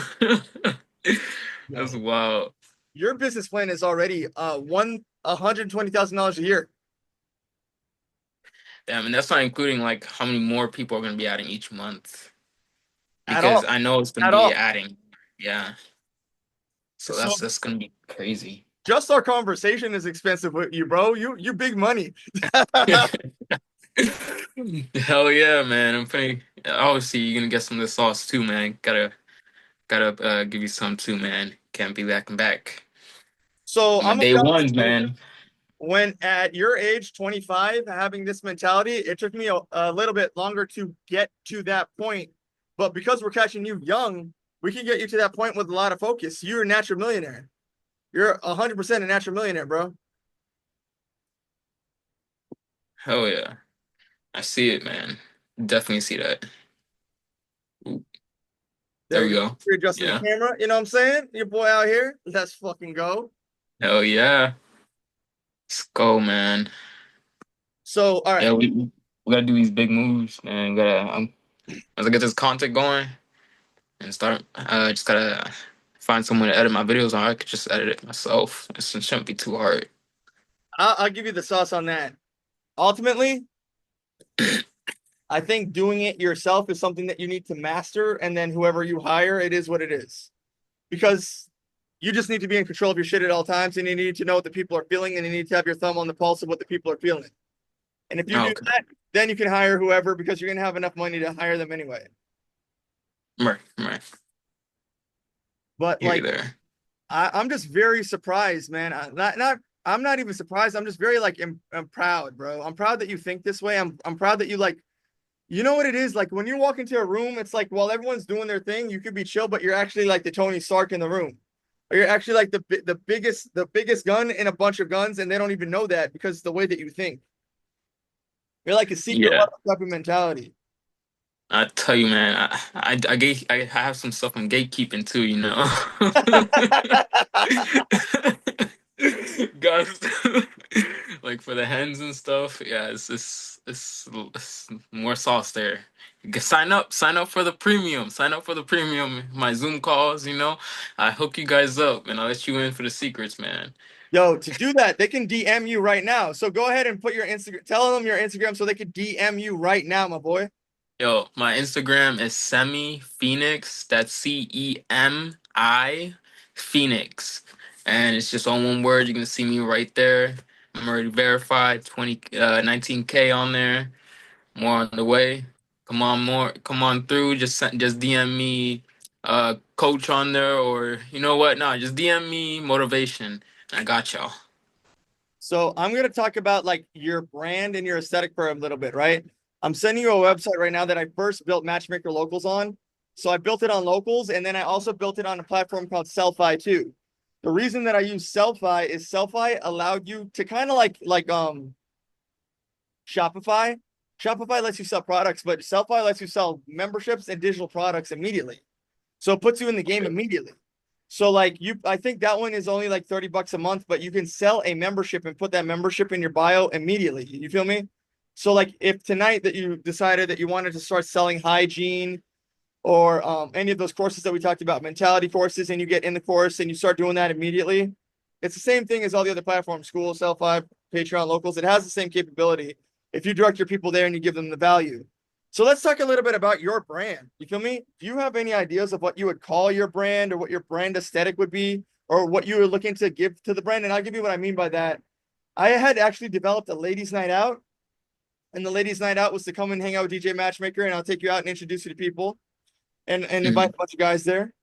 That's Yo, wild. your business plan is already $120,000 a year. Damn, and that's not including like how many more people are gonna be adding each month. At Because all. I know it's gonna At be all. adding. Yeah. So So that's gonna be crazy. just our conversation is expensive with you, bro. You big money. Hell yeah, man. I'm paying. Obviously, you're gonna get some of the sauce too, man. Gotta give you some too, man. Can't be lacking back. So My I'm gonna day be honest ones, with you. man. When at your age 25 having this mentality, it took me a little bit longer to get to that point, but because we're catching you young, we can get you to that point with a lot of focus. You're a natural millionaire. You're 100% a natural millionaire, bro. Hell yeah. I see it, man. Definitely see that. Ooh, there There we you go. go. You're adjusting the Yeah. camera. You know what I'm saying? Your boy out here. Let's fucking go. Hell yeah. Let's go, man. So, all Yeah, right. we gotta do these big moves, man. As I get this content going and start, just gotta find someone to edit my videos on. I could just edit it myself. It shouldn't be too hard. I'll give you the sauce on that. Ultimately, I think doing it yourself is something that you need to master, and then whoever you hire, it is what it is. Because you just need to be in control of your shit at all times, and you need to know what the people are feeling, and you need to have your thumb on the pulse of what the people are feeling. And if you Oh, do okay. that, then you can hire whoever because you're gonna have enough money to hire them anyway. Right, right. But Here, like, there. I'm just very surprised, man. I'm not even surprised. I'm just very like I'm proud, bro. I'm proud that you think this way. I'm proud that you like. You know what it is like when you walk into a room. It's like while everyone's doing their thing, you could be chill, but you're actually like the Tony Stark in the room. Or you're actually like the biggest gun in a bunch of guns, and they don't even know that because the way that you think. You're like a secret Yeah. weapon type of mentality. I tell you, man, I have some stuff I'm gatekeeping too, Guys, like for the hens and stuff, yeah, it's more sauce there. You can sign up for the premium, sign up for the premium. My Zoom calls, I hook you guys up and I'll let you in for the secrets, man. Yo, to do that, they can DM you right now. So go ahead and put your Instagram, tell them your Instagram so they can DM you right now, my boy. Yo, my Instagram is Semi Phoenix. That's Cemi Phoenix, and it's just on one word. You can see me right there. I'm already verified. 19K on there. More on the way. Come on through. Just DM me, coach on there, or you know what? No, just DM me motivation. I got y'all. So I'm going to talk about like your brand and your aesthetic for a little bit, right? I'm sending you a website right now that I first built Matchmaker Locals on. So I built it on Locals, and then I also built it on a platform called Sellfy too. The reason that I use Sellfy is Sellfy allowed you to kind of like Shopify. Shopify lets you sell products, but Sellfy lets you sell memberships and digital products immediately. So it puts you in the game immediately. So like I think that one is only like $30 a month, but you can sell a membership and put that membership in your bio immediately. You feel me? So like if tonight that you decided that you wanted to start selling hygiene or any of those courses that we talked about, mentality courses, and you get in the course and you start doing that immediately, it's the same thing as all the other platforms, School, Sellfy, Patreon, Locals. It has the same capability if you direct your people there and you give them the value. So let's talk a little bit about your brand. You feel me? Do you have any ideas of what you would call your brand or what your brand aesthetic would be or what you were looking to give to the brand? And I'll give you what I mean by that. I had actually developed a ladies' night out, and the ladies' night out was to come and hang out with DJ Matchmaker, and I'll take you out and introduce you to people and invite a bunch of guys there.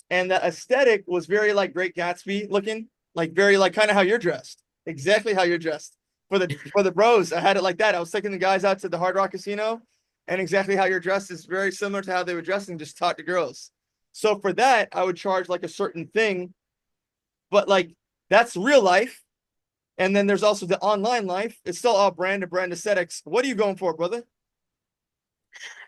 And the aesthetic was very like Great Gatsby looking, like very like kind of how you're dressed, exactly how you're dressed. For the bros, I had it like that. I was taking the guys out to the Hard Rock Casino, and exactly how you're dressed is very similar to how they were dressing, just taught to girls. So for that, I would charge like a certain thing, but like that's real life. And then there's also the online life. It's still all brand to brand aesthetics. What are you going for, brother?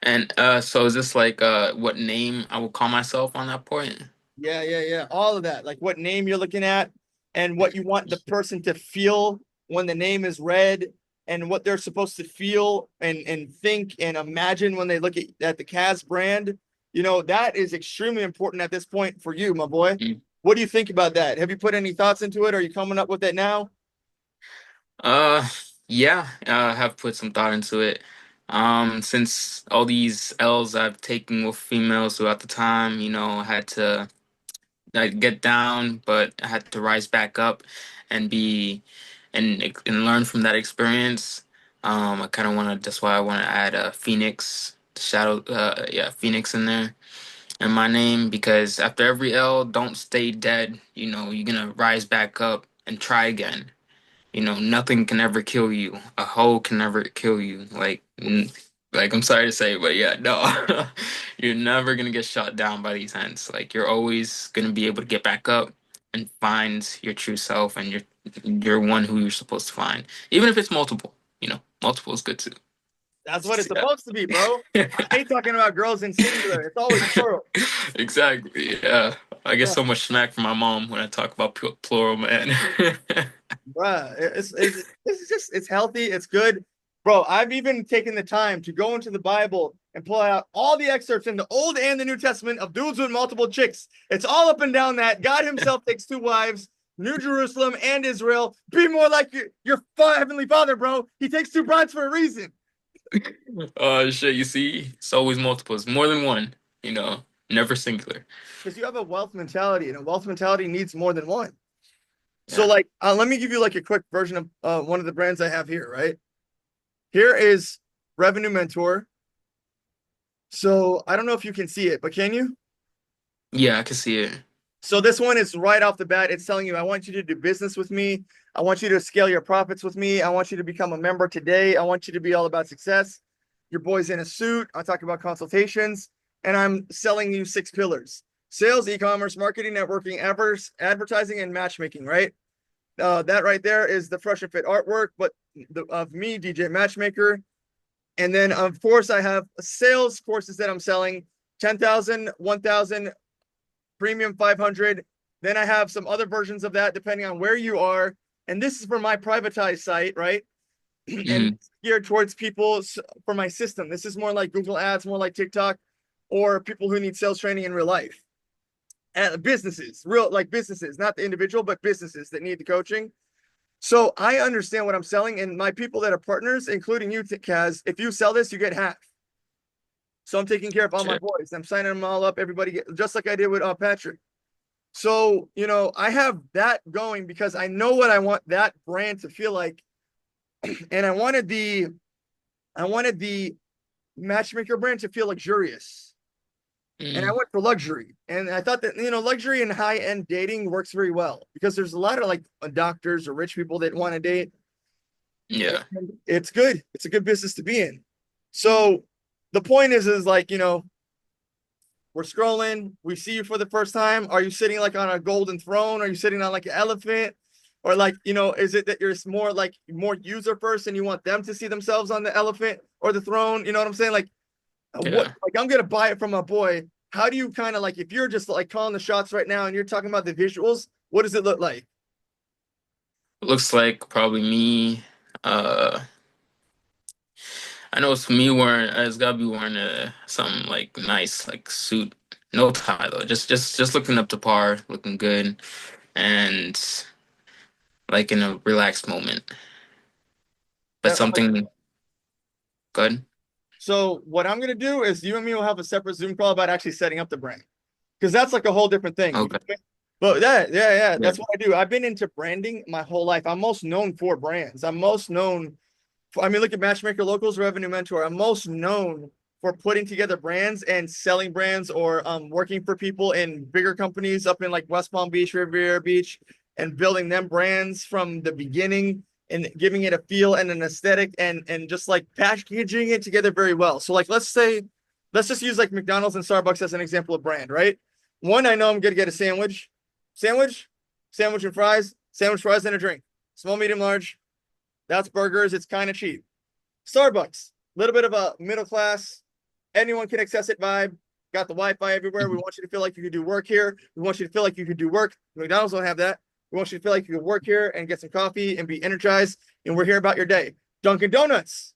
And so is this like what name I will call myself on that point? Yeah. All of that. Like what name you're looking at and what you want the person to feel when the name is read and what they're supposed to feel and think and imagine when they look at the Kaz brand. You know, that is extremely important at this point for you, my boy. Mm. What do you think about that? Have you put any thoughts into it? Are you coming up with it now? Uh, yeah, I have put some thought into it. Since all these L's I've taken with females throughout the time, I had to like get down, but I had to rise back up and be and learn from that experience. I kind of want to. That's why I want to add a Phoenix shadow. Yeah, Phoenix in there in my name because after every L, don't stay dead. You're gonna rise back up and try again. Nothing can ever kill you. A hoe can never kill you. Like I'm sorry to say, but yeah, no, you're never gonna get shot down by these hens. Like you're always gonna be able to get back up and find your true self, and you're one who you're supposed to find, even if it's multiple. Multiple is good too. That's what it's Yeah. supposed to be, bro. I hate talking about girls in singular. It's always plural. Exactly. Yeah, I get Yeah. so much smack from my mom when I talk about plural, man. Bruh, it's just it's healthy, it's good. Bro, I've even taken the time to go into the Bible and pull out all the excerpts in the Old and the New Testament of dudes with multiple chicks. It's all up and down that God himself takes two wives, New Jerusalem and Israel. Be more like your heavenly father, bro. He takes two brides for a reason. Shit, you see, it's always multiples, more than one, never singular. Because you have a wealth mentality, and a wealth mentality needs more than one. So, Yeah. like, let me give you like a quick version of one of the brands I have here, right? Here is Revenue Mentor. So I don't know if you can see it, but can you? Yeah, I can see it. So this one is right off the bat. It's telling you, I want you to do business with me. I want you to scale your profits with me. I want you to become a member today. I want you to be all about success. Your boy's in a suit. I talk about consultations, and I'm selling you 6 pillars: sales, e-commerce, marketing, networking, advertising, and matchmaking, right? That right there is the fresh and fit artwork, but of me, DJ Matchmaker. And then, of course, I have sales courses that I'm selling: 10,000, 1,000, premium 500, Then I have some other versions of that depending on where you are. And this is for my privatized site, right? And Mm, geared towards people for my system. This is more like Google Ads, more like TikTok, or people who need sales training in real life. And businesses, real like businesses, not the individual, but businesses that need the coaching. So I understand what I'm selling, and my people that are partners, including you, Kaz, if you sell this, you get half. So I'm taking care of all my shit. boys. I'm signing them all up. Everybody get, just like I did with Patrick. So, you know, I have that going because I know what I want that brand to feel like. And I wanted the matchmaker brand to feel luxurious. And I Mm, went for luxury. And I thought that, you know, luxury and high-end dating works very well because there's a lot of like doctors or rich people that want to date. yeah. And it's good. It's a good business to be in. So the point is like, you know, we're scrolling. We see you for the first time. Are you sitting like on a golden throne? Are you sitting on like an elephant? Or like, you know, is it that you're more like more user first and you want them to see themselves on the elephant or the throne? You know what I'm saying? Like, what? Yeah. Like, I'm gonna buy it from a boy. How do you kind of like if you're just like calling the shots right now and you're talking about the visuals? What does it look like? Looks like probably me. Uh, I know it's me wearing. It's gotta be wearing something like nice, like suit. No tie though. Just looking up to par, looking good, and like in a relaxed moment. But That, something good. so what I'm gonna do is you and me will have a separate Zoom call about actually setting up the brand because that's like a whole different thing. You Okay. feel me? But yeah, Yeah. that's what I do. I've been into branding my whole life. I'm most known for brands. I'm most known for, I mean, look at Matchmaker Locals Revenue Mentor. I'm most known for putting together brands and selling brands or working for people in bigger companies up in like West Palm Beach, Riviera Beach, and building them brands from the beginning and giving it a feel and an aesthetic and just like packaging it together very well. So like let's just use like McDonald's and Starbucks as an example of brand, right? One, I know I'm gonna get a sandwich, sandwich and fries, sandwich, fries, and a drink. Small, medium, large. That's burgers. It's kind of cheap. Starbucks, a little bit of a middle class, anyone can access it vibe. Got the Wi-Fi everywhere. We Mhm. want you to feel like you could do work here. We want you to feel like you could do work. McDonald's don't have that. We want you to feel like you could work here and get some coffee and be energized. And we're here about your day. Dunkin' Donuts.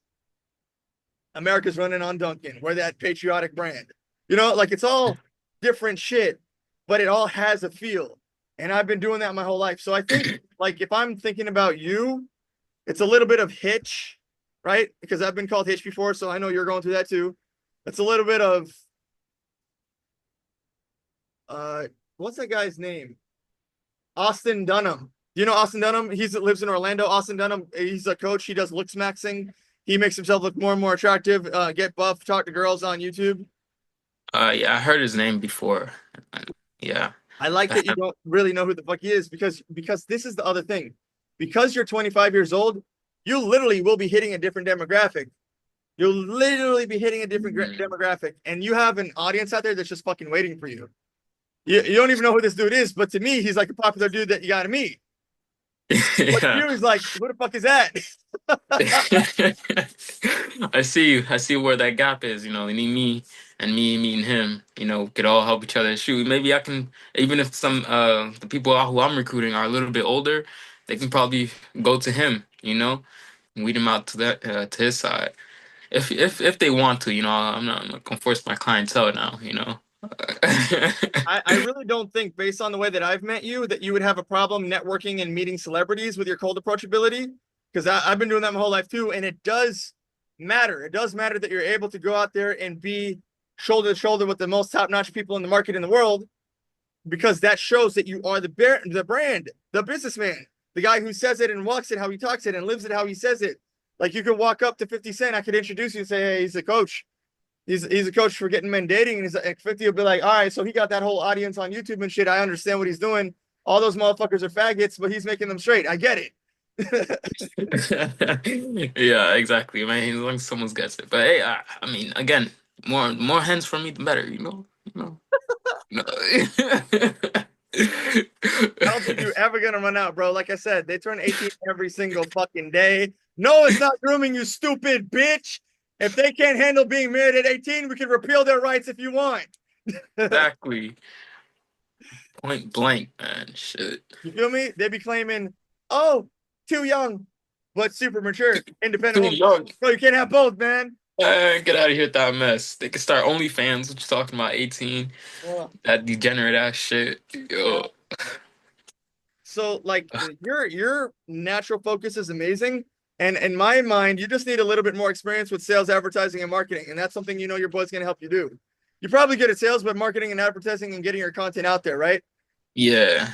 America's running on Dunkin'. We're that patriotic brand. You know, like it's all different shit, but it all has a feel. And I've been doing that my whole life. So I think like if I'm thinking about you, it's a little bit of Hitch, right? Because I've been called Hitch before, so I know you're going through that too. It's a little bit of uh what's that guy's name? Austin Dunham. Do you know Austin Dunham? He lives in Orlando. Austin Dunham, he's a coach. He does looks maxing. He makes himself look more and more attractive. Get buff, talk to girls on YouTube. Yeah, I heard his name before. Yeah. I like that you don't really know who the fuck he is because this is the other thing. Because you're 25 years old, you literally will be hitting a different demographic. You'll literally be hitting a different Mm. demographic, and you have an audience out there that's just fucking waiting for you. You don't even know who this dude is, but to me, he's like a popular dude that you got to meet. But Yeah. you, he's like, who the fuck is that? I see you. I see where that gap is. You know, you need me and me meeting him. You know, could all help each other. Shoot, maybe I can. Even if some the people who I'm recruiting are a little bit older, they can probably go to him. You know, weed him out to that to his side. If they want to, you know, I'm not gonna force my clientele now. You know. I really don't think, based on the way that I've met you, that you would have a problem networking and meeting celebrities with your cold approachability. Because I've been doing that my whole life too, and it does matter. It does matter that you're able to go out there and be shoulder to shoulder with the most top-notch people in the market in the world, because that shows that you are the brand, the businessman, the guy who says it and walks it how he talks it and lives it how he says it. Like you could walk up to 50 Cent, I could introduce you and say, hey, he's a coach. He's a coach for getting men dating, and he's like 50 will be like, all right, so he got that whole audience on YouTube and shit. I understand what he's doing. All those motherfuckers are faggots, but he's making them straight. I get it. Yeah, exactly, man. As long as someone gets it. But hey, I mean, again, more hands from me, the better. You know. You know. No. I don't think you're ever gonna run out, bro. Like I said, they turn 18 every single fucking day. No, it's not grooming, you stupid bitch. If they can't handle being married at 18, we can repeal their rights if you want. Exactly. Point blank, man. Shit. You feel me? They be claiming, oh, too young, but super mature, independent Too woman. young. Bro, you can't have both, man. Get out of here with that mess. They could start OnlyFans. What you talking about? 18. Yeah. That degenerate ass shit. Yeah. Yo. So like your natural focus is amazing. And in my mind, you just need a little bit more experience with sales, advertising, and marketing. And that's something you know your boy's gonna help you do. You're probably good at sales, but marketing and advertising and getting your content out there, right? Yeah.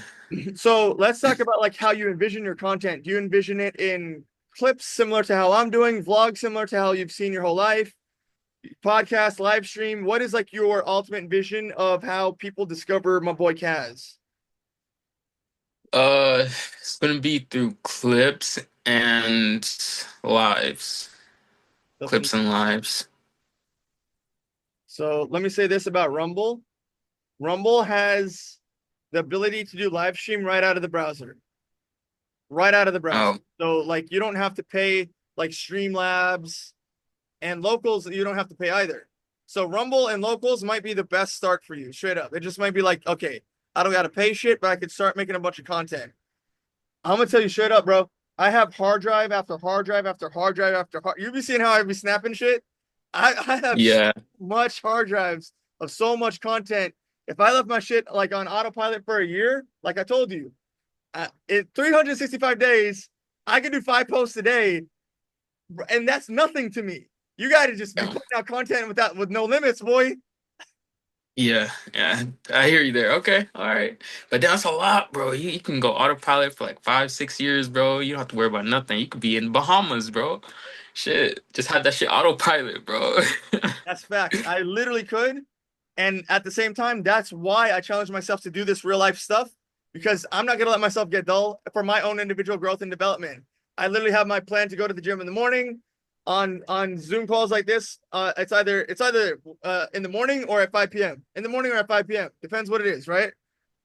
So let's talk about like how you envision your content. Do you envision it in clips similar to how I'm doing, vlogs similar to how you've seen your whole life, podcast, live stream? What is like your ultimate vision of how people discover my boy Kaz? It's gonna be through clips and lives. That's Clips and lives. so let me say this about Rumble. Rumble has the ability to do live stream right out of the browser. Right out of the browser. Oh, So like you don't have to pay like Streamlabs and locals, you don't have to pay either. So Rumble and locals might be the best start for you, straight up. It just might be like, okay, I don't gotta pay shit, but I could start making a bunch of content. I'm gonna tell you straight up, bro. I have hard drive after hard drive after hard drive after hard. You be seeing how I be snapping shit. I have so yeah. much hard drives of so much content. If I left my shit like on autopilot for a year, like I told you, in 365 days, I can do 5 posts a day, and that's nothing to me. You got to just be putting out content with no limits, boy. Yeah, yeah, I hear you there. Okay, all right, but that's a lot, bro. You can go autopilot for like 5, 6 years, bro. You don't have to worry about nothing. You could be in Bahamas, bro. Shit, just have that shit autopilot, bro. That's facts. I literally could. And at the same time, that's why I challenge myself to do this real life stuff because I'm not going to let myself get dull for my own individual growth and development. I literally have my plan to go to the gym in the morning on Zoom calls like this. It's either in the morning or at 5 p.m. In the morning or at 5 p.m. Depends what it is, right?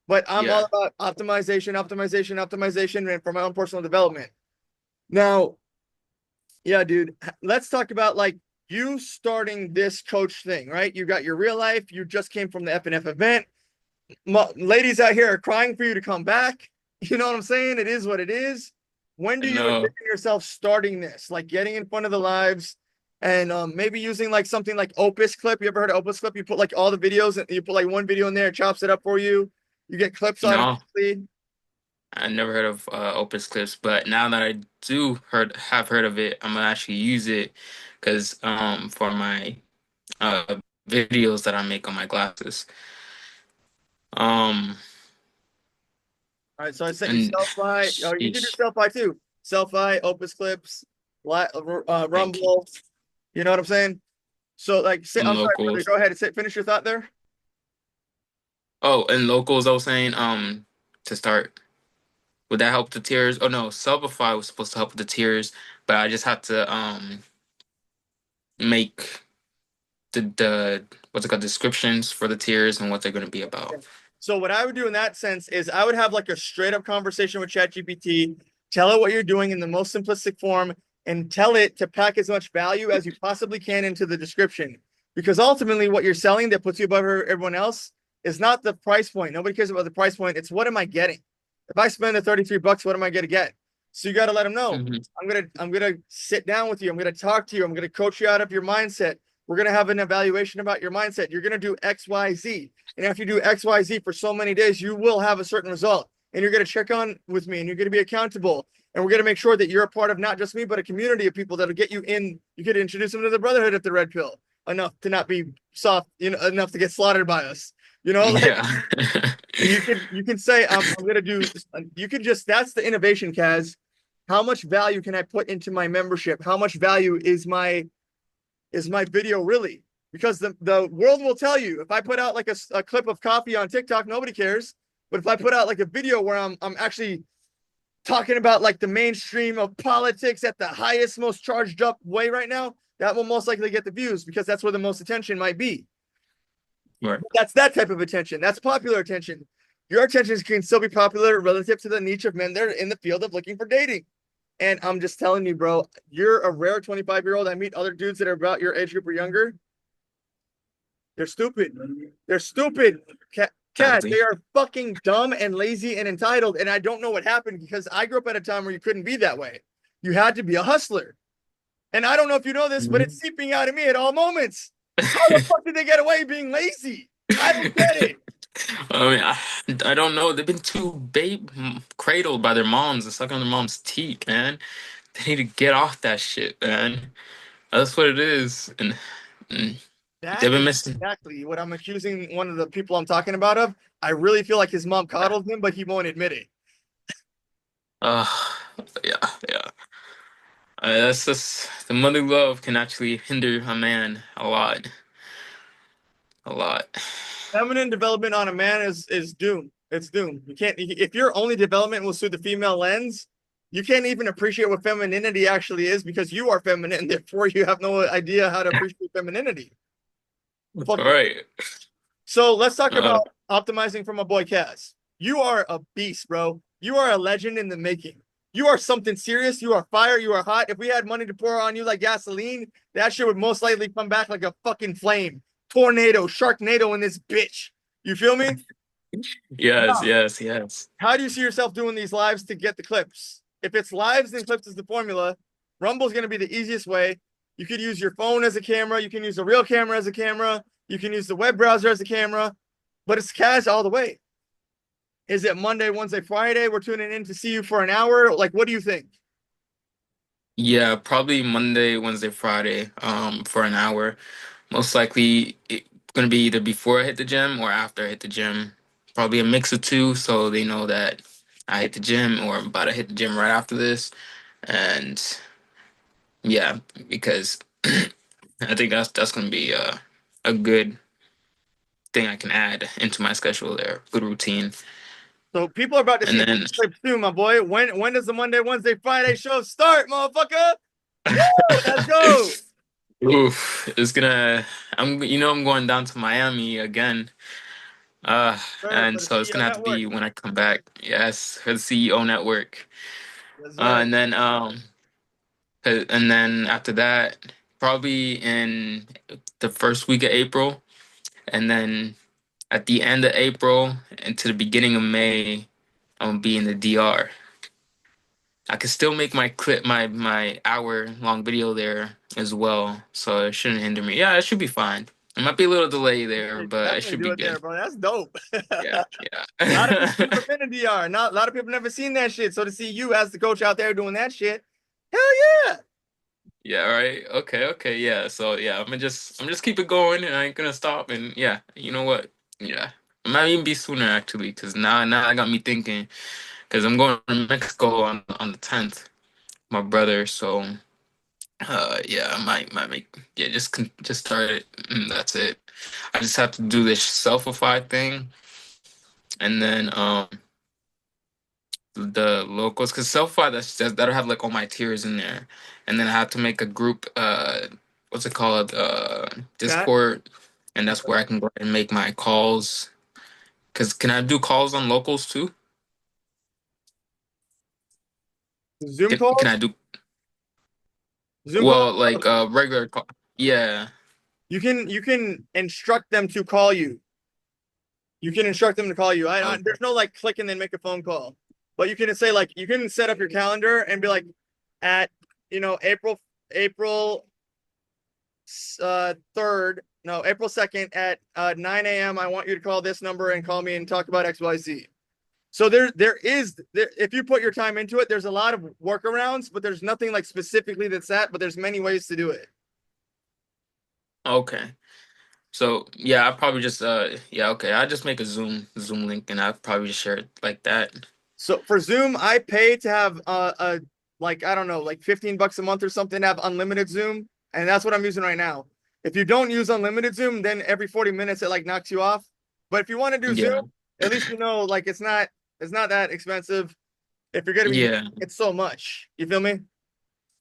But I'm all Yeah, about optimization, and for my own personal development. Now, yeah, dude. Let's talk about like you starting this coach thing, right? You got your real life. You just came from the F&F event. Ladies out here are crying for you to come back. You know what I'm saying? It is what it is. When I do you envision know. yourself starting this? Like getting in front of the lives and maybe using like something like Opus Clip. You ever heard of Opus Clip? You put like all the videos and you put like one video in there, it chops it up for you. You get clips No, automatically. I never heard of Opus Clips, but now that I do have heard of it, I'm gonna actually use it because for my videos that I make on my glasses. Um All right, so I sent you and Selfie. Oh, you can do sheesh, Selfie too. Selfie, Opus Clips, thank you. Rumble. You know what I'm saying? So, like, And I'm sorry, brother. locals. Go ahead and finish your thought there. Oh, and locals, I was saying, to start. Would that help the tiers? Oh no, Subify was supposed to help with the tiers, but I just have to make the what's it called descriptions for the tiers and what they're gonna be about. So what I would do in that sense is I would have like a straight up conversation with ChatGPT, tell it what you're doing in the most simplistic form, and tell it to pack as much value as you possibly can into the description. Because ultimately, what you're selling that puts you above everyone else is not the price point. Nobody cares about the price point. It's what am I getting? If I spend the 33 bucks, what am I going to get? So you got to let them know. Hmm. I'm gonna sit down with you. I'm gonna talk to you. I'm gonna coach you out of your mindset. We're gonna have an evaluation about your mindset. You're gonna do X, Y, Z. And after you do X, Y, Z for so many days, you will have a certain result. And you're going to check on with me and you're going to be accountable. And we're going to make sure that you're a part of not just me, but a community of people that'll get you in. You could introduce them to the brotherhood at the red pill enough to not be soft, enough to get slaughtered by us. Like Yeah. you can say, I'm going to do, you can just, that's the innovation, Kaz. How much value can I put into my membership? How much value is my video really? Because the world will tell you if I put out like a clip of coffee on TikTok, nobody cares. But if I put out like a video where I'm actually talking about like the mainstream of politics at the highest, most charged up way right now, that will most likely get the views because that's where the most attention might be. Right. That's that type of attention. That's popular attention. Your attention can still be popular relative to the niche of men that are in the field of looking for dating. And I'm just telling you, bro, you're a rare 25-year-old. I meet other dudes that are about your age group or younger. They're stupid. They're stupid. Cat, exactly. they are fucking dumb and lazy and entitled. And I don't know what happened because I grew up at a time where you couldn't be that way. You had to be a hustler. And I don't know if you know this, but it's Mhm. seeping out of me at all moments. How the fuck did they get away being lazy? I don't get it. I mean, I don't know. They've been too cradled by their moms and sucking on their mom's teeth, man. They need to get off that shit, man. That's what it is. And That they've been is missing. exactly what I'm accusing one of the people I'm talking about of. I really feel like his mom coddled him, but he won't admit it. Uh, yeah, yeah. That's just the mother love can actually hinder a man a lot, a lot. Feminine development on a man is doomed. It's doomed. You can't if your only development was through the female lens, you can't even appreciate what femininity actually is because you are feminine. Therefore, you have no idea how to appreciate femininity. All Fuck you. right. So let's talk Uh, about optimizing from a boy Kaz. You are a beast, bro. You are a legend in the making. You are something serious. You are fire. You are hot. If we had money to pour on you like gasoline, that shit would most likely come back like a fucking flame. Tornado, Sharknado in this bitch. You feel me? yes, Now, yes, yes. how do you see yourself doing these lives to get the clips? If it's lives, then clips is the formula. Rumble's going to be the easiest way. You could use your phone as a camera. You can use a real camera as a camera. You can use the web browser as a camera, but it's cash all the way. Is it Monday, Wednesday, Friday? We're tuning in to see you for an hour. Like, what do you think? Yeah, probably Monday, Wednesday, Friday, for an hour. Most likely it's gonna be either before I hit the gym or after I hit the gym. Probably a mix of two, so they know that I hit the gym or I'm about to hit the gym right after this. And yeah, because I think that's gonna be a good thing I can add into my schedule there. Good routine. So people are about to And see then clips soon, my boy. When does the Monday, Wednesday, Friday show start, motherfucker? Woo! Let's go. oof, it's gonna I'm going down to Miami again. Sir, And for the so it's CEO gonna have to network. be when I come back. Yes, for the CEO network. Yes, sir. And then after that, probably in the first week of April, and then at the end of April into the beginning of May, I'm gonna be in the DR. I can still make my hour long video there as well, so it shouldn't hinder me. Yeah, it should be fine. It might be a little delay there, You but it definitely should do be it there, good. bro. That's dope. Yeah, A lot of people yeah. never been to DR. Not a lot of people never seen that shit. So to see you as the coach out there doing that shit, hell yeah. Yeah, right. Okay, okay, yeah. So yeah, I'm just keep it going and I ain't gonna stop and yeah, you know what? Yeah. It might even be sooner actually, because now I got me thinking because I'm going to Mexico on the 10th, my brother, so yeah, I might make yeah, just start it and that's it. I just have to do this selfify thing and then the locals because selfify that'll have like all my tiers in there and then I have to make a group what's it called Chat, Discord and that's where I can go ahead and make my calls because can I do calls on locals too? Zoom Can I calls, do Zoom calls. well like regular call? Yeah. You can instruct them to call you. You can instruct them to call you. Okay. There's no like click and then make a phone call, but you can say like you can set up your calendar and be like at April 3rd, no April 2nd at 9 a.m. I want you to call this number and call me and talk about XYZ. So there if you put your time into it, there's a lot of workarounds, but there's nothing like specifically that's that, but there's many ways to do it. Okay. So yeah, I probably just yeah, okay. I just make a Zoom link and I probably just share it like that. So for Zoom, I pay to have a like I don't know, like $15 a month or something to have unlimited Zoom, and that's what I'm using right now. If you don't use unlimited Zoom, then every 40 minutes it like knocks you off. But if you want to do Zoom, Yeah. at least you know like it's not that expensive. If you're gonna be using Yeah. it so much, you feel me?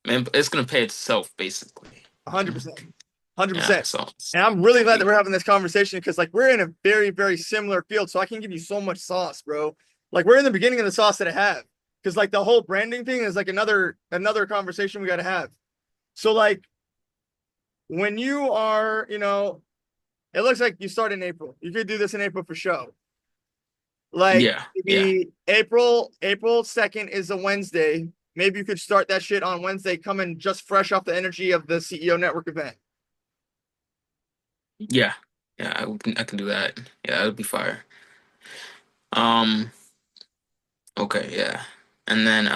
Man, it's gonna pay itself basically. 100%, one hundred Yeah, percent. so And I'm really glad that we're having this conversation because like we're in a very very similar field, so I can give you so much sauce, bro. Like we're in the beginning of the sauce that I have because like the whole branding thing is like another conversation we got to have. So like when you are, it looks like you start in April. You could do this in April for show. Like Yeah, yeah, maybe April 2nd is a Wednesday. Maybe you could start that shit on Wednesday, coming just fresh off the energy of the CEO network event. yeah, yeah. I can do that. Yeah, that would be fire. Um, okay, yeah. And then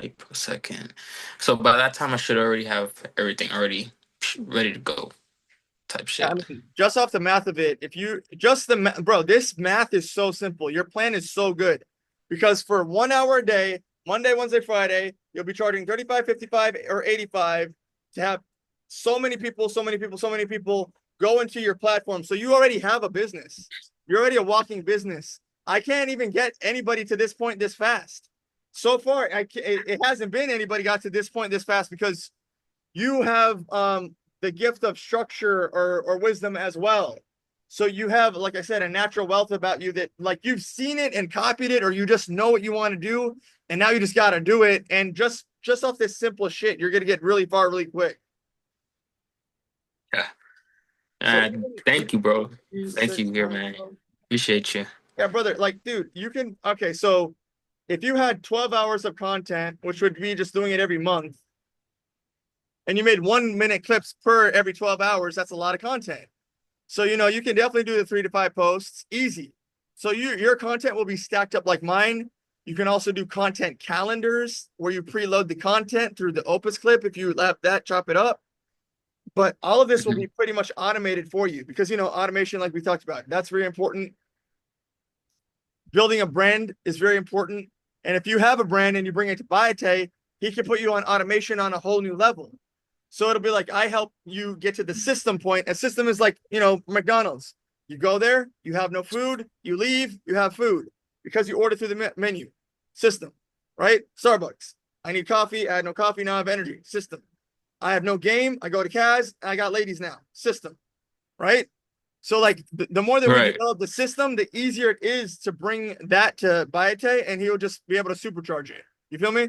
April 2nd. So by that time I should already have everything already ready to go type I shit. mean, just off the math of it, if you just bro, this math is so simple. Your plan is so good because for 1 hour a day, Monday, Wednesday, Friday, you'll be charging 35, 55, or 85 to have so many people, so many people, so many people go into your platform. So you already have a business. You're already a walking business. I can't even get anybody to this point this fast. So far, it hasn't been anybody got to this point this fast because you have the gift of structure or wisdom as well. So you have, like I said, a natural wealth about you that like you've seen it and copied it, or you just know what you want to do, and now you just got to do it. And just off this simple shit, you're gonna get really far really quick. Yeah. So Thank you, bro. you Thank you here, man. Appreciate you. yeah, brother, like, dude, you can okay. So if you had 12 hours of content, which would be just doing it every month, and you made 1 minute clips per every 12 hours, that's a lot of content. So, you can definitely do the 3 to 5 posts easy. So your content will be stacked up like mine. You can also do content calendars where you preload the content through the Opus clip. If you let that, chop it up. But all of this will Mhm. be pretty much automated for you because, automation, like we talked about, that's very important. Building a brand is very important. And if you have a brand and you bring it to Bayate, he can put you on automation on a whole new level. So it'll be like I help you get to the system point. A system is like, McDonald's. You go there, you have no food, you leave, you have food because you order through the menu. System, right? Starbucks. I need coffee. I had no coffee. Now I have energy. System. I have no game. I go to Kaz. I got ladies now. System, right? So like the more that we Right. develop the system, the easier it is to bring that to Bayate, and he'll just be able to supercharge it. You feel me?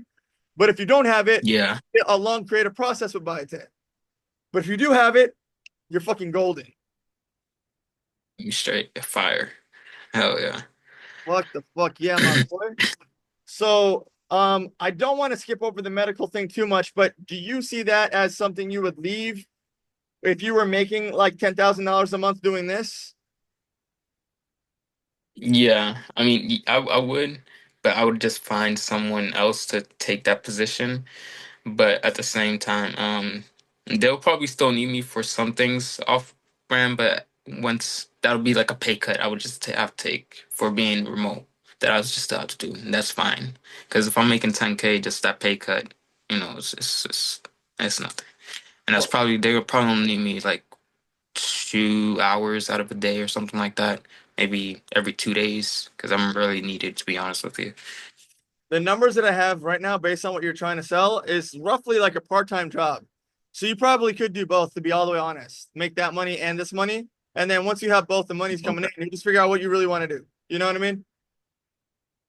But if you don't have it, Yeah. a long creative process with Bayate. But if you do have it, you're fucking golden. You straight fire. Hell yeah. Fuck the fuck yeah, my boy. So I don't want to skip over the medical thing too much, but do you see that as something you would leave if you were making like $10,000 a month doing this? Yeah. I mean, I would, but I would just find someone else to take that position. But at the same time, they'll probably still need me for some things off brand, but once that'll be like a pay cut, I would just have to take for being remote. That I was just have to do, and that's fine. Because if I'm making 10K, just that pay cut, it's nothing. And that's probably they would probably only need me like 2 hours out of a day or something like that. Maybe every 2 days, because I'm really needed to be honest with you. The numbers that I have right now, based on what you're trying to sell, is roughly like a part-time job. So you probably could do both, to be all the way honest. Make that money and this money. And then once you have both the monies coming in, you just figure out what you really want to do. You know what I mean?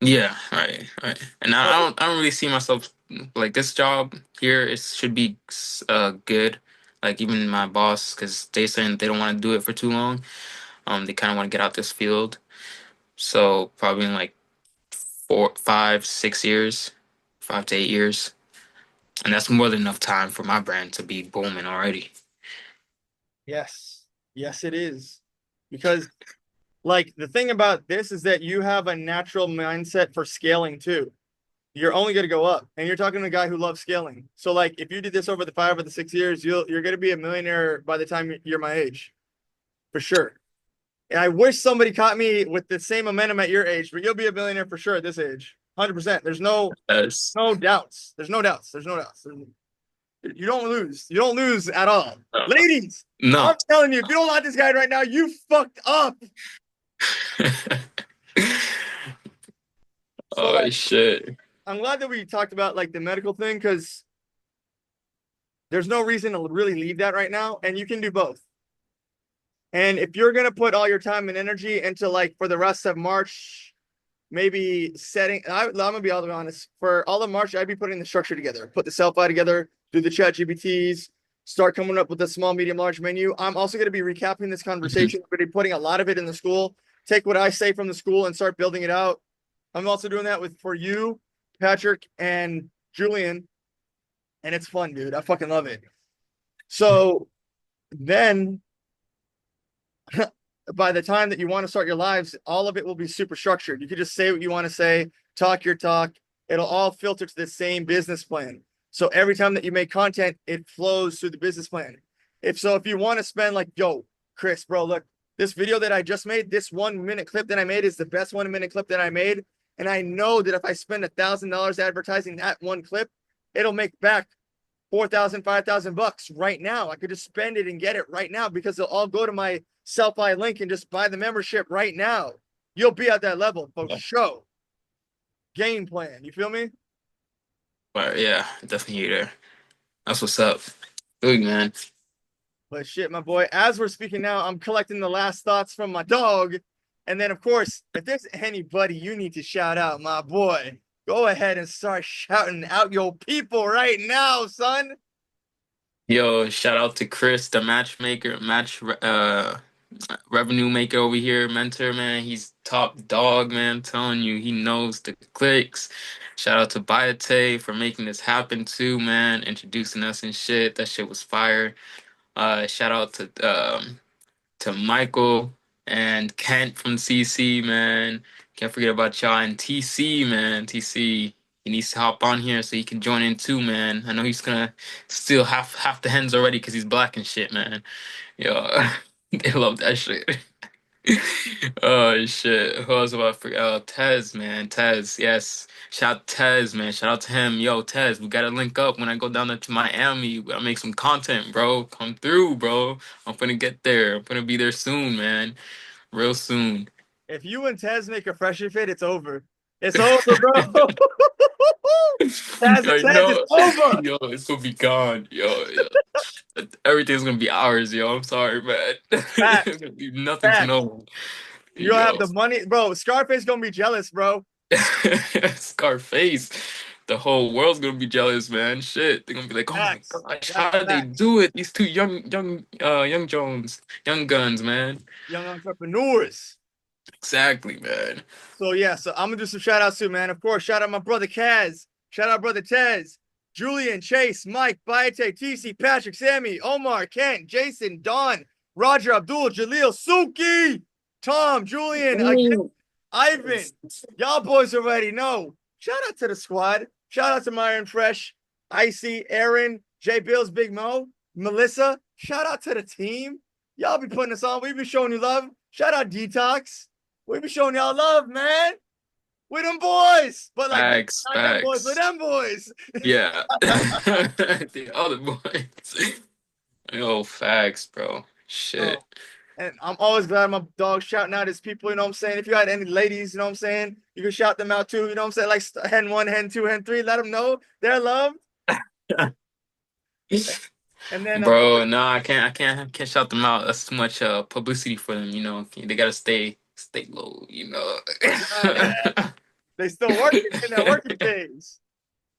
Yeah, right, right. And So I don't really see myself like this job here. It should be good. Like even my boss, because they saying they don't want to do it for too long. They kind of want to get out this field. So probably in like 4, 5, 6 years, 5 to 8 years, and that's more than enough time for my brand to be booming already. yes. Yes, it is. Because like the thing about this is that you have a natural mindset for scaling too. You're only going to go up, and you're talking to a guy who loves scaling. So like if you did this over the 5 or the 6 years, you're going to be a millionaire by the time you're my age, for sure. And I wish somebody caught me with the same momentum at your age, but you'll be a millionaire for sure at this age. 100%. There's That's no doubts. There's no doubts. There's no doubts. You don't lose. You don't lose at all. Ladies, no. I'm telling you, if you don't like this guy right now, you fucked up. So Oh like shit. I'm glad that we talked about like the medical thing because there's no reason to really leave that right now, and you can do both. And if you're gonna put all your time and energy into like for the rest of March, maybe I'm gonna be all the way honest. For all of March, I'd be putting the structure together, put the self-fi together, do the chat GPTs, start coming up with a small, medium, large menu. I'm also gonna be recapping this Mhm. conversation, but putting a lot of it in the school. take what I say from the school and start building it out. I'm also doing that for you, Patrick, and Julian, and it's fun, dude. I fucking love it. So then by the time that you want to start your lives, all of it will be super structured. You can just say what you want to say, talk your talk. It'll all filter to the same business plan. So every time that you make content, it flows through the business plan. If you want to spend like, yo, Chris, bro, look, this video that I just made, this 1 minute clip that I made is the best 1 minute clip that I made. And I know that if I spend $1,000 advertising that one clip, it'll make back 4,000, 5,000 bucks right now. I could just spend it and get it right now because they'll all go to my self-buy link and just buy the membership right now. You'll be at that level for sure. Game plan. You feel me? But yeah, definitely there. That's what's up. Good man. But shit, my boy, as we're speaking now, I'm collecting the last thoughts from my dog. And then, of course, if there's anybody you need to shout out, my boy, go ahead and start shouting out your people right now, son. Yo, shout out to Chris, the matchmaker, revenue maker over here, mentor, man. He's top dog, man. I'm telling you, he knows the clicks. Shout out to Biate for making this happen too, man. Introducing us and shit. That shit was fire. Shout out to Michael and Kent from CC, man. Can't forget about y'all and TC, man. TC, he needs to hop on here so he can join in too, man. I know he's gonna steal half the hens already because he's black and shit, man. Yo, they love that shit. Oh shit. Who else about forget? Tez, man. Tez, yes. Shout out Tez, man. Shout out to him. Yo, Tez, we gotta link up when I go down there to Miami. We gotta make some content, bro. Come through, bro. I'm gonna get there. I'm gonna be there soon, man. Real soon. If you and Tez make a fresher fit, it's over. It's over, bro. Taz and I Tez, it's know. over. Yo, it's gonna be gone. Yo. Everything's gonna be ours, yo. I'm sorry, man. There's Facts, gonna be nothing to facts. know. You'll have Yo. the money, bro. Scarface gonna be jealous, bro. Scarface. The whole world's gonna be jealous, man. Shit. They're gonna be like, oh my Facts. gosh, That's how did they facts. do it? These two young Jones, young guns, man. Young entrepreneurs. Exactly, man. So yeah, so I'm gonna do some shout outs too, man. Of course, shout out my brother Kaz. Shout out brother Tez. Julian, Chase, Mike, Bayate, TC, Patrick, Sammy, Omar, Kent, Jason, Don, Roger, Abdul, Jaleel, Suki, Tom, Julian, again, Ooh. Ivan. Y'all boys already know. Shout out to the squad. Shout out to Myron Fresh, Icy, Aaron, J Bills, Big Mo, Melissa. Shout out to the team. Y'all be putting us on. We be showing you love. Shout out Detox. We be showing y'all love, man. We them boys. But like Facts, not them boys, but facts. them boys. Yeah. The other boys. Yo, facts, bro. Shit. Oh, and I'm always glad my dog shouting out his people, you know what I'm saying? If you had any ladies, you know what I'm saying? You can shout them out too, you know what I'm saying? Like hen one, hen two, hen three, let them know they're loved. And then Bro, no, I can't shout them out. That's too much publicity for them, you know. They gotta stay low, you know. yeah, they still working in their working days.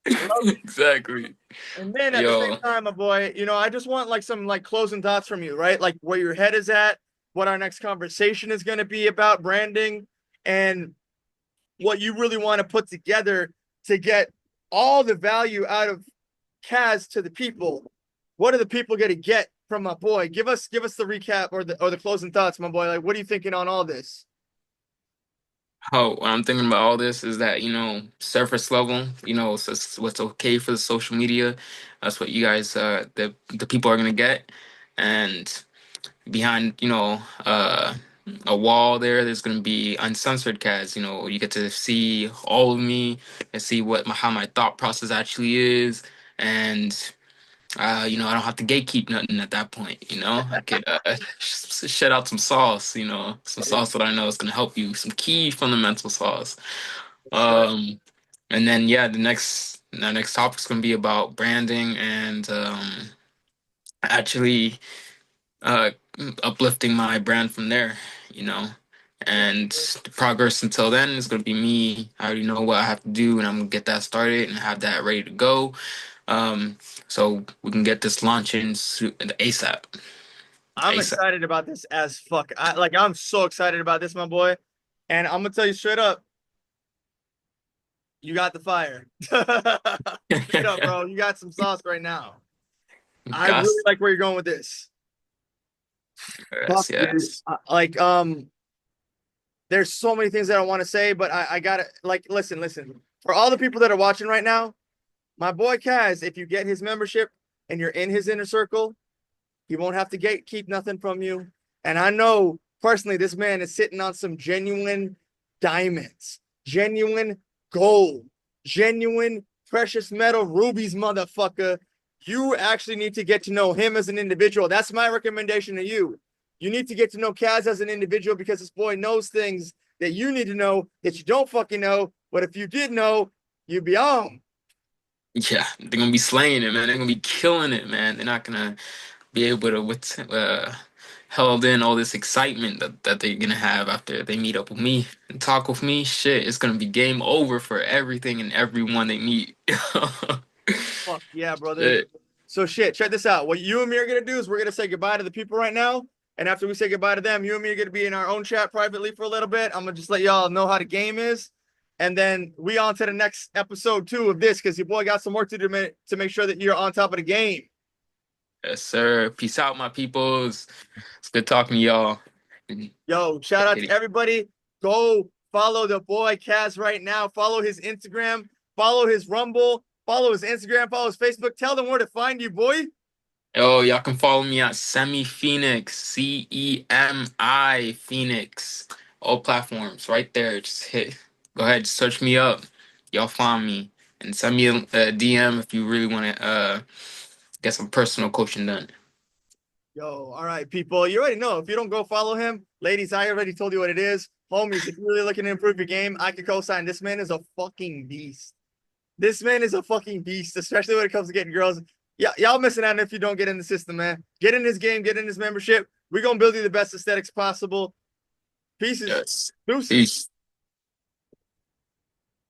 I love it. Exactly. And then at the same Yo, time, my boy, you know, I just want like some like closing thoughts from you, right? Like where your head is at, what our next conversation is going to be about branding, and what you really want to put together to get all the value out of Kaz to the people. What are the people going to get from my boy? Give us the recap or the closing thoughts, my boy. Like, what are you thinking on all this? how what I'm thinking about all this is that, surface level, what's okay for the social media. That's what you guys, the people are gonna get. And behind a wall there's going to be uncensored cats. You get to see all of me and see how my thought process actually is. And I don't have to gatekeep nothing at that point. I could shed out some sauce, some sauce that I know is going to help you, some key fundamental sauce. That's right. um and then yeah, the next topic is going to be about branding and actually uh uplifting my brand from there, you know. And the progress until then is gonna be me. I already know what I have to do, and I'm gonna get that started and have that ready to go. So we can get this launching ASAP. I'm ASAP. excited about this as fuck. I'm so excited about this, my boy. And I'm gonna tell you straight up, you got the fire. Straight up, bro. You got some sauce right now. I Gus. really like where you're going with this. Fuck, Yes, dude. yes. There's so many things that I want to say, but I gotta like listen. For all the people that are watching right now, my boy Kaz, if you get his membership and you're in his inner circle, he won't have to keep nothing from you. And I know personally, this man is sitting on some genuine diamonds, genuine gold, genuine precious metal rubies, motherfucker. You actually need to get to know him as an individual. That's my recommendation to you. You need to get to know Kaz as an individual because this boy knows things that you need to know that you don't fucking know. But if you did know, you'd be on. Yeah, they're gonna be slaying it, man. They're gonna be killing it, man. They're not gonna be able to held in all this excitement that they're gonna have after they meet up with me and talk with me. Shit, it's gonna be game over for everything and everyone they meet. Fuck yeah, brother. Shit. So shit, check this out. What you and me are gonna do is we're gonna say goodbye to the people right now. And after we say goodbye to them, you and me are gonna be in our own chat privately for a little bit. I'm gonna just let y'all know how the game is. And then we on to the next episode 2 of this because your boy got some work to do to make sure that you're on top of the game. Yes, sir. Peace out, my peoples. It's good talking to y'all. Yo, shout out to everybody. Go follow the boy Kaz right now. Follow his Instagram, follow his Rumble, follow his Instagram, follow his Facebook. Tell them where to find you, boy. Yo, y'all can follow me at Semi Phoenix, Cemi Phoenix, all platforms right there. Just go ahead, search me up. Y'all find me and send me a DM if you really want to get some personal coaching done. Yo, all right, people. You already know. If you don't go follow him, ladies, I already told you what it is. Homies, if you're really looking to improve your game, I could co-sign. This man is a fucking beast. This man is a fucking beast, especially when it comes to getting girls. Yeah, y'all missing out if you don't get in the system, man. Get in this game, get in this membership. We're gonna build you the best aesthetics possible. Pieces, Yes. deuces. Peace.